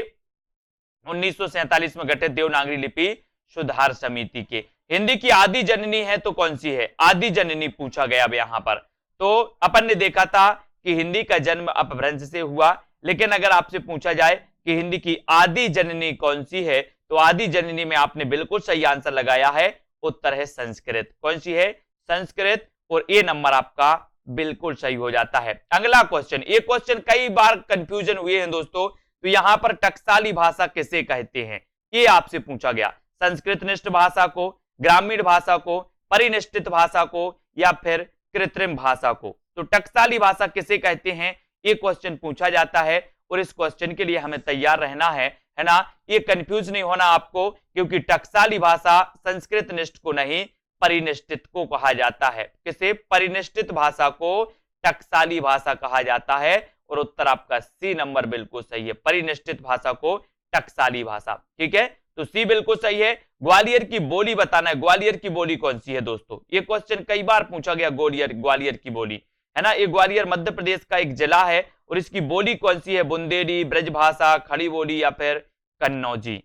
1947 में गठित देवनागरी लिपि सुधार समिति के। हिंदी की आदि जननी है तो कौन सी है? आदि जननी पूछा गया अब यहां पर। तो अपन ने देखा था कि हिंदी का जन्म अपभ्रंश से हुआ, लेकिन अगर आपसे पूछा जाए कि हिंदी की आदि जननी कौन सी है, तो आदि जननी में आपने बिल्कुल सही आंसर लगाया है, उत्तर है संस्कृत। कौन सी है? संस्कृत। और ए नंबर आपका बिल्कुल सही हो जाता है। अगला क्वेश्चन, ये क्वेश्चन कई बार कंफ्यूजन हुए हैं दोस्तों, तो यहां पर टकसाली भाषा किसे कहते हैं, ये आपसे पूछा गया। संस्कृतनिष्ठ भाषा को, ग्रामीण भाषा को, परिनिष्ठित भाषा को, या फिर कृत्रिम भाषा को? तो टकसाली भाषा किसे कहते हैं, ये क्वेश्चन पूछा जाता है और इस क्वेश्चन के लिए हमें तैयार रहना है ना? ये कंफ्यूज नहीं होना आपको, क्योंकि टकसाली भाषा संस्कृतनिष्ठ को नहीं, परिनिष्ठित को कहा जाता है। किसे? परिनिष्ठित भाषा को टकसाली भाषा कहा जाता है और उत्तर आपका सी नंबर बिल्कुल सही है, परिनिष्ठित भाषा को टकसाली भाषा। ठीक है, तो सी बिल्कुल सही है। ग्वालियर की बोली बताना है, ग्वालियर की बोली कौन सी है दोस्तों? ये क्वेश्चन कई बार पूछा गया, ग्वालियर की बोली है ना। ये ग्वालियर मध्य प्रदेश का एक जिला है और इसकी बोली कौन सी है? बुंदेली, ब्रजभाषा, खड़ी बोली या फिर कन्नौजी?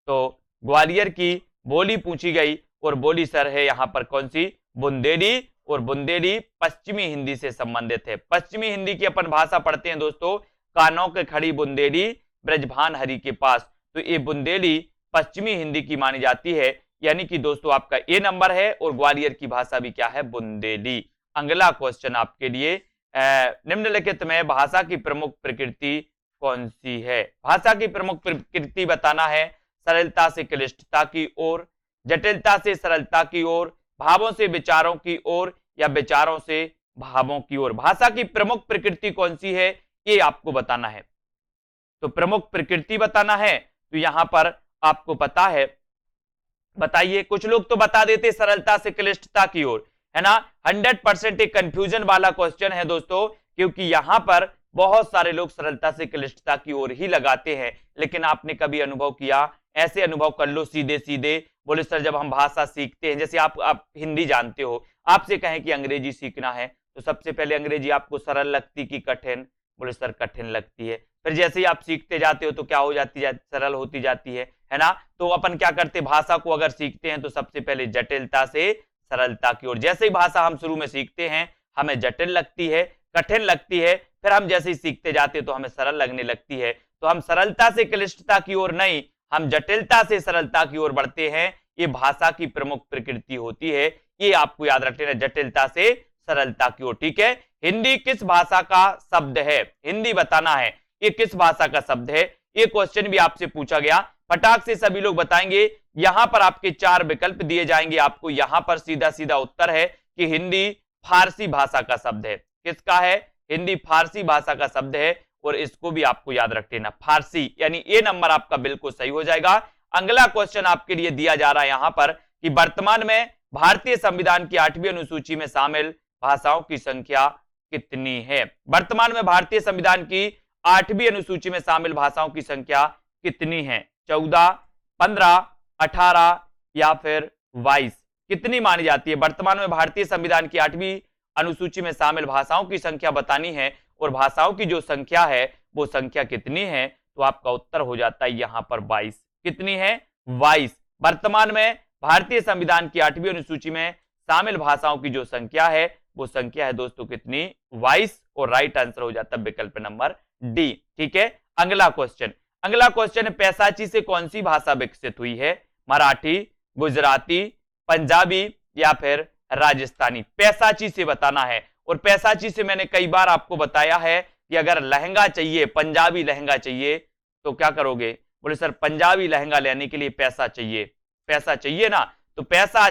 तो ग्वालियर की बोली पूछी गई और बोली सर है यहां पर कौन सी? बुंदेली। और बुंदेली पश्चिमी हिंदी से संबंधित है। पश्चिमी हिंदी की अपन भाषा पढ़ते हैं दोस्तों, कानों के खड़ी बुंदेली ब्रजभान हरि के पास, तो ये बुंदेली पश्चिमी हिंदी की मानी जाती है, यानी कि दोस्तों आपका ए नंबर है। और ग्वालियर की भाषा भी क्या है? बुंदेली। अगला क्वेश्चन आपके लिए, निम्नलिखित में भाषा की प्रमुख प्रकृति कौन सी है? भाषा की प्रमुख प्रकृति बताना है, सरलता से क्लिष्टता की ओर, जटिलता से सरलता की ओर, भावों से विचारों की ओर, या विचारों से भावों की ओर? भाषा की प्रमुख प्रकृति कौन सी है, ये आपको बताना है। तो प्रमुख प्रकृति बताना है, तो यहां पर आपको पता है, बताइए। कुछ लोग तो बता देते सरलता से क्लिष्टता की ओर, है ना। 100% एक कंफ्यूजन वाला क्वेश्चन है दोस्तों, क्योंकि यहां पर बहुत सारे लोग सरलता से क्लिष्टता की ओर ही लगाते हैं। लेकिन आपने कभी अनुभव किया? ऐसे अनुभव कर लो सीधे सीधे, बोले सर जब हम भाषा सीखते हैं, जैसे आप हिंदी जानते हो, आपसे कहें कि अंग्रेजी सीखना है, तो सबसे पहले अंग्रेजी आपको सरल लगती कि कठिन? बोले सर कठिन लगती है। फिर जैसे ही आप सीखते जाते हो तो क्या हो जाती है? सरल होती जाती है ना। तो अपन क्या करते, भाषा को अगर सीखते हैं तो सबसे पहले जटिलता से सरलता की ओर। जैसे ही भाषा हम शुरू में सीखते हैं हमें जटिल लगती है, कठिन लगती है, फिर हम जैसे ही सीखते जाते हैं तो हमें सरल लगने लगती है। तो हम सरलता से क्लिष्टता की ओर नहीं, हम जटिलता से सरलता की ओर बढ़ते हैं। ये भाषा की प्रमुख प्रकृति होती है, ये आपको याद रखना, जटिलता से सरलता की ओर। ठीक है, हिंदी किस भाषा का शब्द है? हिंदी बताना है, ये किस भाषा का शब्द है? ये क्वेश्चन भी आपसे पूछा गया, फटाक से सभी लोग बताएंगे। यहां पर आपके 4 विकल्प दिए जाएंगे आपको, यहां पर सीधा सीधा उत्तर है कि हिंदी फारसी भाषा का शब्द है। किसका है? हिंदी फारसी भाषा का शब्द है, और इसको भी आपको याद रख लेना, फारसी, यानी ए नंबर आपका बिल्कुल सही हो जाएगा। अगला क्वेश्चन आपके लिए दिया जा रहा है यहां पर कि वर्तमान में भारतीय संविधान की 8वीं अनुसूची में शामिल भाषाओं की संख्या कितनी है? वर्तमान में भारतीय संविधान की 8वीं अनुसूची में शामिल भाषाओं की संख्या कितनी है? 14, 15, 18 या फिर 22? कितनी मानी जाती है? वर्तमान में भारतीय संविधान की 8वीं अनुसूची में शामिल भाषाओं की संख्या बतानी है, और भाषाओं की जो संख्या है वो संख्या कितनी है? तो आपका उत्तर हो जाता है यहां पर 22। कितनी है? 22। वर्तमान में भारतीय संविधान की 8वीं अनुसूची में शामिल भाषाओं की जो संख्या है वो संख्या है दोस्तों कितनी? 22। और राइट आंसर हो जाता है विकल्प नंबर डी। ठीक है, अगला क्वेश्चन, अगला क्वेश्चन है पैसाची से कौन सी भाषा विकसित हुई है? मराठी, गुजराती, पंजाबी या फिर राजस्थानी? पैसाची से बताना है, और पैसाची से मैंने कई बार आपको बताया है कि अगर लहंगा चाहिए, पंजाबी लहंगा चाहिए, तो क्या करोगे? बोले सर पंजाबी लहंगा लेने के लिए पैसा चाहिए, पैसा चाहिए ना। तो पैसा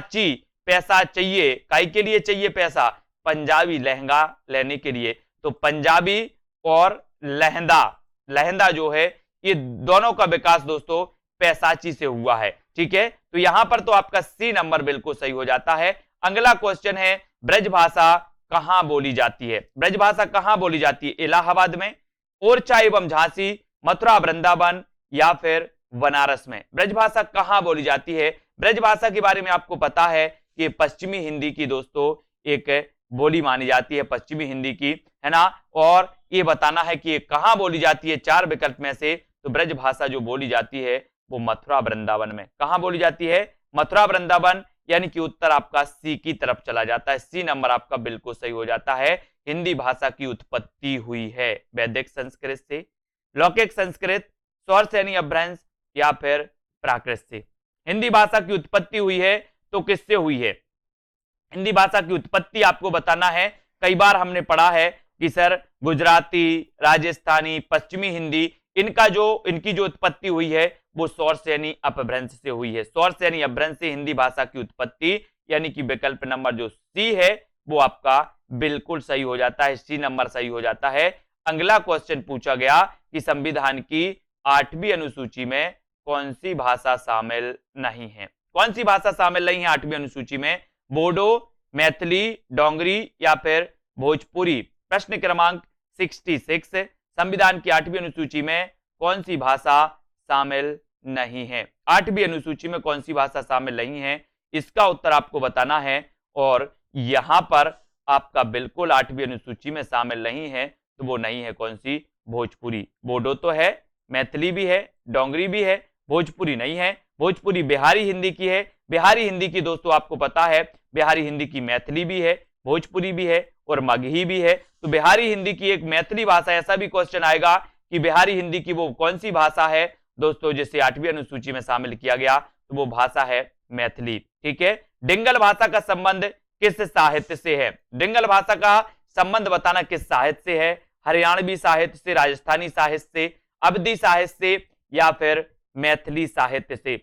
चाहिए, काई के लिए चाहिए पैसा? पंजाबी लहंगा लेने के लिए। तो पंजाबी और लहंदा जो है, ये दोनों का विकास दोस्तों पैसाची से हुआ है। ठीक है, तो यहां पर तो आपका सी नंबर बिल्कुल सही हो जाता है। अगला क्वेश्चन है, ब्रजभाषा कहां बोली जाती है? ब्रजभाषा कहां बोली जाती है? इलाहाबाद में, ओरछा एवं झांसी, मथुरा वृंदावन या फिर बनारस में? ब्रजभाषा कहां बोली जाती है? ब्रजभाषा के बारे में आपको पता है कि पश्चिमी हिंदी की दोस्तों एक बोली मानी जाती है, पश्चिमी हिंदी की, है ना। और ये बताना है कि ये कहां बोली जाती है, चार विकल्प में से। तो ब्रजभाषा जो बोली जाती है वो मथुरा वृंदावन में। कहां बोली जाती है? मथुरा वृंदावन, यानी कि उत्तर आपका सी की तरफ चला जाता है। सी नंबर आपका बिल्कुल सही हो जाता है। हिंदी भाषा की उत्पत्ति हुई है वैदिक संस्कृत से, लौकिक संस्कृत, स्वर सैनी अपभ्रंश या फिर प्राकृत से। हिंदी भाषा की उत्पत्ति हुई है तो किससे हुई है? हिंदी भाषा की उत्पत्ति आपको बताना है। कई बार हमने पढ़ा है कि सर गुजराती, राजस्थानी, पश्चिमी हिंदी, इनकी जो उत्पत्ति हुई है वो स्वर सैनी अपभ्रंश से हुई है। स्वर सैनी अपभ्रंश से हिंदी भाषा की उत्पत्ति, यानी कि विकल्प नंबर जो सी है वो आपका बिल्कुल सही हो जाता है। सी नंबर सही हो जाता है। अगला क्वेश्चन पूछा गया कि संविधान की 8वीं अनुसूची में कौन सी भाषा शामिल नहीं है? कौन सी भाषा शामिल नहीं है 8वीं अनुसूची में? बोडो, मैथिली, डोंगरी या फिर भोजपुरी? प्रश्न क्रमांक 66, संविधान की 8वीं अनुसूची में कौन सी भाषा शामिल नहीं है? 8वीं अनुसूची में कौन सी भाषा शामिल नहीं है, इसका उत्तर आपको बताना है। और यहां पर आपका बिल्कुल 8वीं अनुसूची में शामिल नहीं है, तो वो नहीं है कौन सी? भोजपुरी। बोडो तो है, मैथिली भी है, डोंगरी भी है, भोजपुरी नहीं है। भोजपुरी बिहारी हिंदी की है। बिहारी हिंदी की दोस्तों आपको पता है, बिहारी हिंदी की मैथिली भी है, भोजपुरी भी है और मगही भी है। तो बिहारी हिंदी की एक मैथिली भाषा, ऐसा भी क्वेश्चन आएगा कि बिहारी हिंदी की वो कौन सी भाषा है दोस्तों जिसे 8वीं अनुसूची में शामिल किया गया, तो वो भाषा है मैथिली। ठीक है। डिंगल भाषा का संबंध किस साहित्य से है? डिंगल भाषा का संबंध बताना किस साहित्य से है? हरियाणवी साहित्य से, राजस्थानी साहित्य से, अवधी साहित्य से या फिर मैथिली साहित्य से?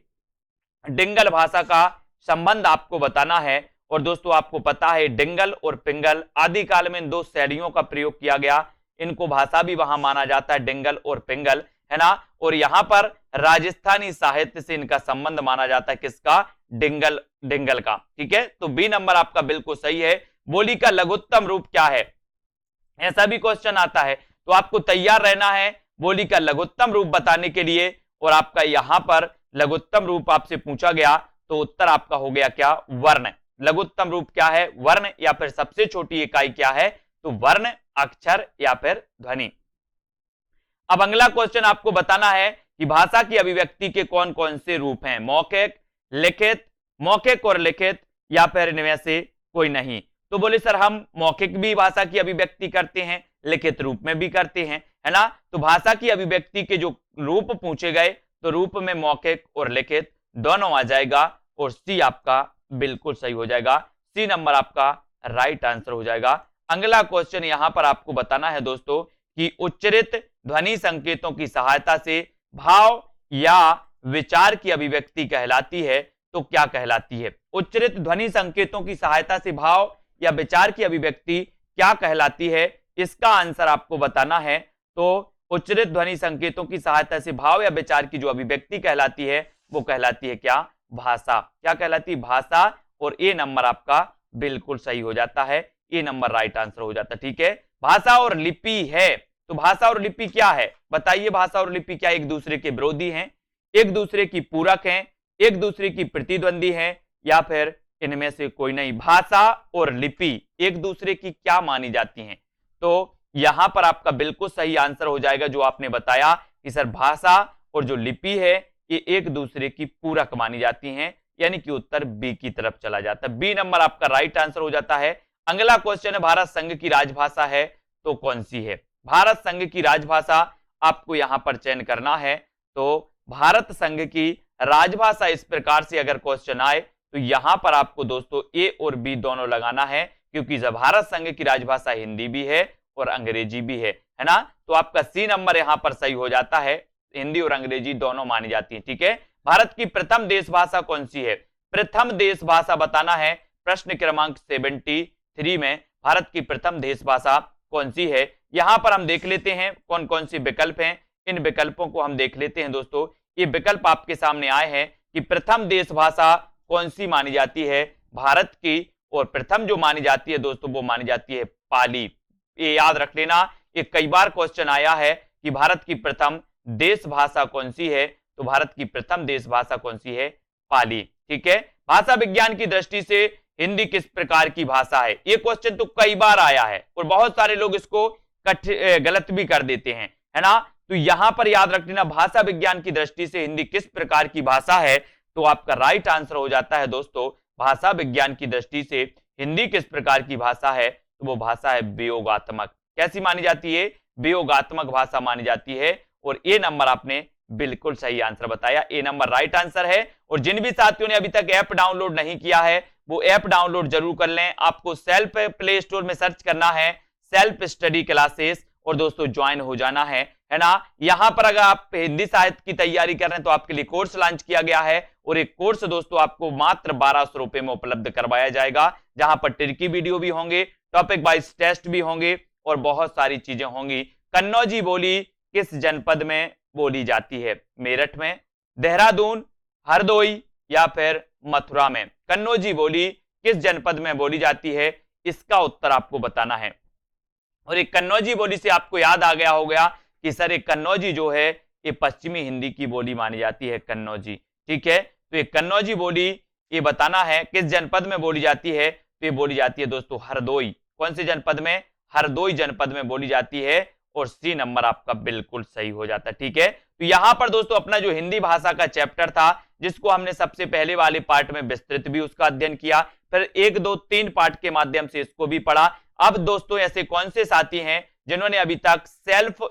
डिंगल भाषा का संबंध आपको बताना है। और दोस्तों आपको पता है डिंगल और पिंगल आदिकाल में 2 शैलियों का प्रयोग किया गया। इनको भाषा भी वहां माना जाता है, डिंगल और पिंगल, है ना। और यहां पर राजस्थानी साहित्य से इनका संबंध माना जाता है। किसका? डिंगल का। ठीक है, तो बी नंबर आपका बिल्कुल सही है। बोली का लघुत्तम रूप क्या है? ऐसा भी क्वेश्चन आता है, तो आपको तैयार रहना है बोली का लघुत्तम रूप बताने के लिए। और आपका यहां पर लघुत्तम रूप आपसे पूछा गया तो उत्तर आपका हो गया क्या? वर्ण। लघुत्तम रूप क्या है? वर्ण या फिर सबसे छोटी इकाई क्या है? तो वर्ण, अक्षर या फिर ध्वनि। अब अगला क्वेश्चन आपको बताना है कि भाषा की अभिव्यक्ति के कौन कौन से रूप हैं? मौखिक, लिखित, मौखिक और लिखित या फिर इनमें से कोई नहीं? तो बोले सर हम मौखिक भी भाषा की अभिव्यक्ति करते हैं, लिखित रूप में भी करते हैं, है ना। तो भाषा की अभिव्यक्ति के जो रूप पूछे गए तो रूप में मौखिक और लिखित दोनों आ जाएगा और सी आपका बिल्कुल सही हो जाएगा। सी नंबर आपका राइट आंसर हो जाएगा। अगला क्वेश्चन यहां पर आपको बताना है दोस्तों कि उच्चरित ध्वनि संकेतों की सहायता से भाव या विचार की अभिव्यक्ति कहलाती है, तो क्या कहलाती है? उच्चरित ध्वनि संकेतों की सहायता से भाव या विचार की अभिव्यक्ति क्या कहलाती है, इसका आंसर आपको बताना है। तो उच्चरित ध्वनि संकेतों की सहायता से भाव या विचार की जो अभिव्यक्ति कहलाती है वो कहलाती है क्या? भाषा। क्या कहलाती है? भाषा। और ए नंबर आपका बिल्कुल सही हो जाता है। ए नंबर राइट आंसर हो जाता है। ठीक है। भाषा और लिपि है, तो भाषा और लिपि क्या है? बताइए, भाषा और लिपि क्या एक दूसरे के विरोधी हैं, एक दूसरे की पूरक हैं, एक दूसरे की प्रतिद्वंदी हैं या फिर इनमें से कोई नहीं? भाषा और लिपि एक दूसरे की क्या मानी जाती हैं? तो यहां पर आपका बिल्कुल सही आंसर हो जाएगा जो आपने बताया कि सर भाषा और जो लिपि है ये एक दूसरे की पूरक मानी जाती हैं, यानी कि उत्तर बी की तरफ चला जाता है। बी नंबर आपका राइट आंसर हो जाता है। अगला क्वेश्चन है भारत संघ की राजभाषा है तो कौन सी है? भारत संघ की राजभाषा आपको यहां पर चयन करना है। तो भारत संघ की राजभाषा इस प्रकार से अगर क्वेश्चन आए तो यहां पर आपको दोस्तों ए और बी दोनों लगाना है, क्योंकि जब भारत संघ की राजभाषा हिंदी भी है और अंग्रेजी भी है ना। तो आपका सी नंबर यहां पर सही हो जाता है। हिंदी और अंग्रेजी दोनों मानी जाती है। ठीक है। भारत की प्रथम देश भाषा कौन सी है? प्रथम देश भाषा बताना है। प्रश्न क्रमांक 73 में भारत की प्रथम देश भाषा कौन सी है? यहां पर हम देख लेते हैं कौन कौन से विकल्प हैं। इन विकल्पों को हम देख लेते हैं दोस्तों। ये विकल्प आपके सामने आए हैं कि प्रथम देश भाषा कौन सी मानी जाती है भारत की, और प्रथम जो मानी जाती है दोस्तों वो मानी जाती है पाली। ये याद रख लेना, ये कई बार क्वेश्चन आया है कि भारत की प्रथम देश भाषा कौन सी है, तो भारत की प्रथम देश भाषा कौन सी है, पाली। ठीक है। भाषा विज्ञान की दृष्टि से हिंदी किस प्रकार की भाषा है, ये क्वेश्चन तो कई बार आया है और बहुत सारे लोग इसको गलत भी कर देते हैं, है ना। तो यहां पर याद रख लेना, भाषा विज्ञान की दृष्टि से हिंदी किस प्रकार की भाषा है, तो आपका राइट आंसर हो जाता है दोस्तों, भाषा विज्ञान की दृष्टि से हिंदी किस प्रकार की भाषा है, तो वो भाषा है वियोगात्मक। कैसी मानी जाती है, वियोगात्मक भाषा मानी जाती है। और ए नंबर आपने बिल्कुल सही आंसर बताया, ए नंबर राइट आंसर है। और जिन भी साथियों ने अभी तक ऐप डाउनलोड नहीं किया है वो ऐप डाउनलोड जरूर कर लें। आपको सेल्फ प्ले स्टोर में सर्च करना है सेल्फ स्टडी क्लासेस और दोस्तों ज्वाइन हो जाना है ना। यहां पर अगर आप हिंदी साहित्य की तैयारी कर रहे हैं तो आपके लिए कोर्स लॉन्च किया गया है और एक कोर्स दोस्तों आपको मात्र 1200 रुपए में उपलब्ध करवाया जाएगा, जहां पर ट्रिकी वीडियो भी होंगे, टॉपिक वाइज टेस्ट भी होंगे और बहुत सारी चीजें होंगी। कन्नौजी बोली किस जनपद में बोली जाती है, मेरठ में, देहरादून, हरदोई या फिर मथुरा में। कन्नौजी बोली किस जनपद में बोली जाती है, इसका उत्तर आपको बताना है। और एक कन्नौजी बोली से आपको याद आ गया होगा कि सर एक कन्नौजी जो है ये पश्चिमी हिंदी की बोली मानी जाती है, कन्नौजी। ठीक है। तो ये कन्नौजी बोली ये बताना है किस जनपद में बोली जाती है, तो ये बोली जाती है दोस्तों हरदोई। कौन से जनपद में, हरदोई जनपद में बोली जाती है और सी नंबर आपका बिल्कुल सही हो जाता है। ठीक है। तो यहां पर दोस्तों अपना जो हिंदी भाषा का चैप्टर था जिसको हमने सबसे पहले वाले पार्ट में विस्तृत भी उसका अध्ययन किया, फिर 1, 2, 3 पार्ट के माध्यम से इसको भी पढ़ा। अब दोस्तों ऐसे कौन से साथी हैं जिन्होंने अभी तक सेल्फ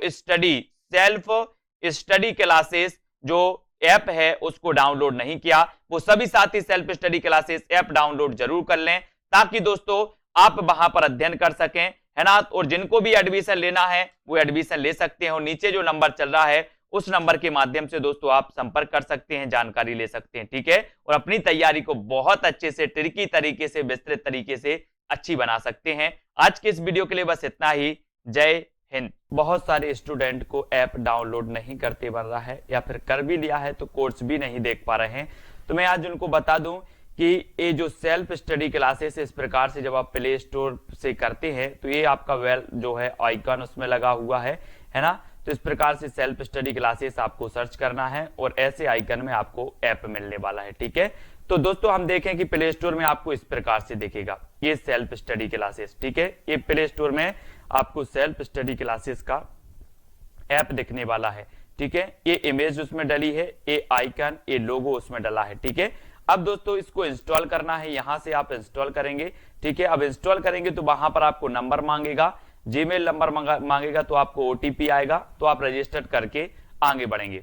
स्टडी क्लासेस जो ऐप है उसको डाउनलोड नहीं किया, वो सभी साथी self study classes app download जरूर कर लें ताकि दोस्तों आप वहां पर अध्ययन कर सकें, है ना। और जिनको भी एडमिशन लेना है वो एडमिशन ले सकते हैं और नीचे जो नंबर चल रहा है उस नंबर के माध्यम से दोस्तों आप संपर्क कर सकते हैं, जानकारी ले सकते हैं। ठीक है। और अपनी तैयारी को बहुत अच्छे से ट्रिकी तरीके से विस्तृत तरीके से अच्छी बना सकते हैं। आज के इस वीडियो के लिए बस इतना ही। जय हिंद। बहुत सारे स्टूडेंट को ऐप डाउनलोड नहीं करते बन रहा है या फिर कर भी लिया है तो कोर्स भी नहीं देख पा रहे हैं, तो मैं आज उनको बता दूं कि ये जो सेल्फ स्टडी क्लासेस इस प्रकार से जब आप प्ले स्टोर से करते हैं तो ये आपका वेल जो है आइकन उसमें लगा हुआ है ना। तो इस प्रकार से सेल्फ स्टडी क्लासेस आपको सर्च करना है और ऐसे आइकन में आपको ऐप मिलने वाला है। ठीक है। तो दोस्तों हम देखें कि प्ले स्टोर में आपको इस प्रकार से दिखेगा ये सेल्फ स्टडी क्लासेस। ठीक है। ये प्ले स्टोर में आपको सेल्फ स्टडी क्लासेस का ऐप दिखने वाला है। ठीक है। ये इमेज उसमें डली है, ये आइकन, ये लोगो उसमें डला है। ठीक है। अब दोस्तों इसको इंस्टॉल करना है, यहां से आप इंस्टॉल करेंगे। ठीक है। अब इंस्टॉल करेंगे तो वहां पर आपको नंबर मांगेगा, जीमेल नंबर मांगेगा, तो आपको ओटीपी आएगा, तो आप रजिस्टर करके आगे बढ़ेंगे।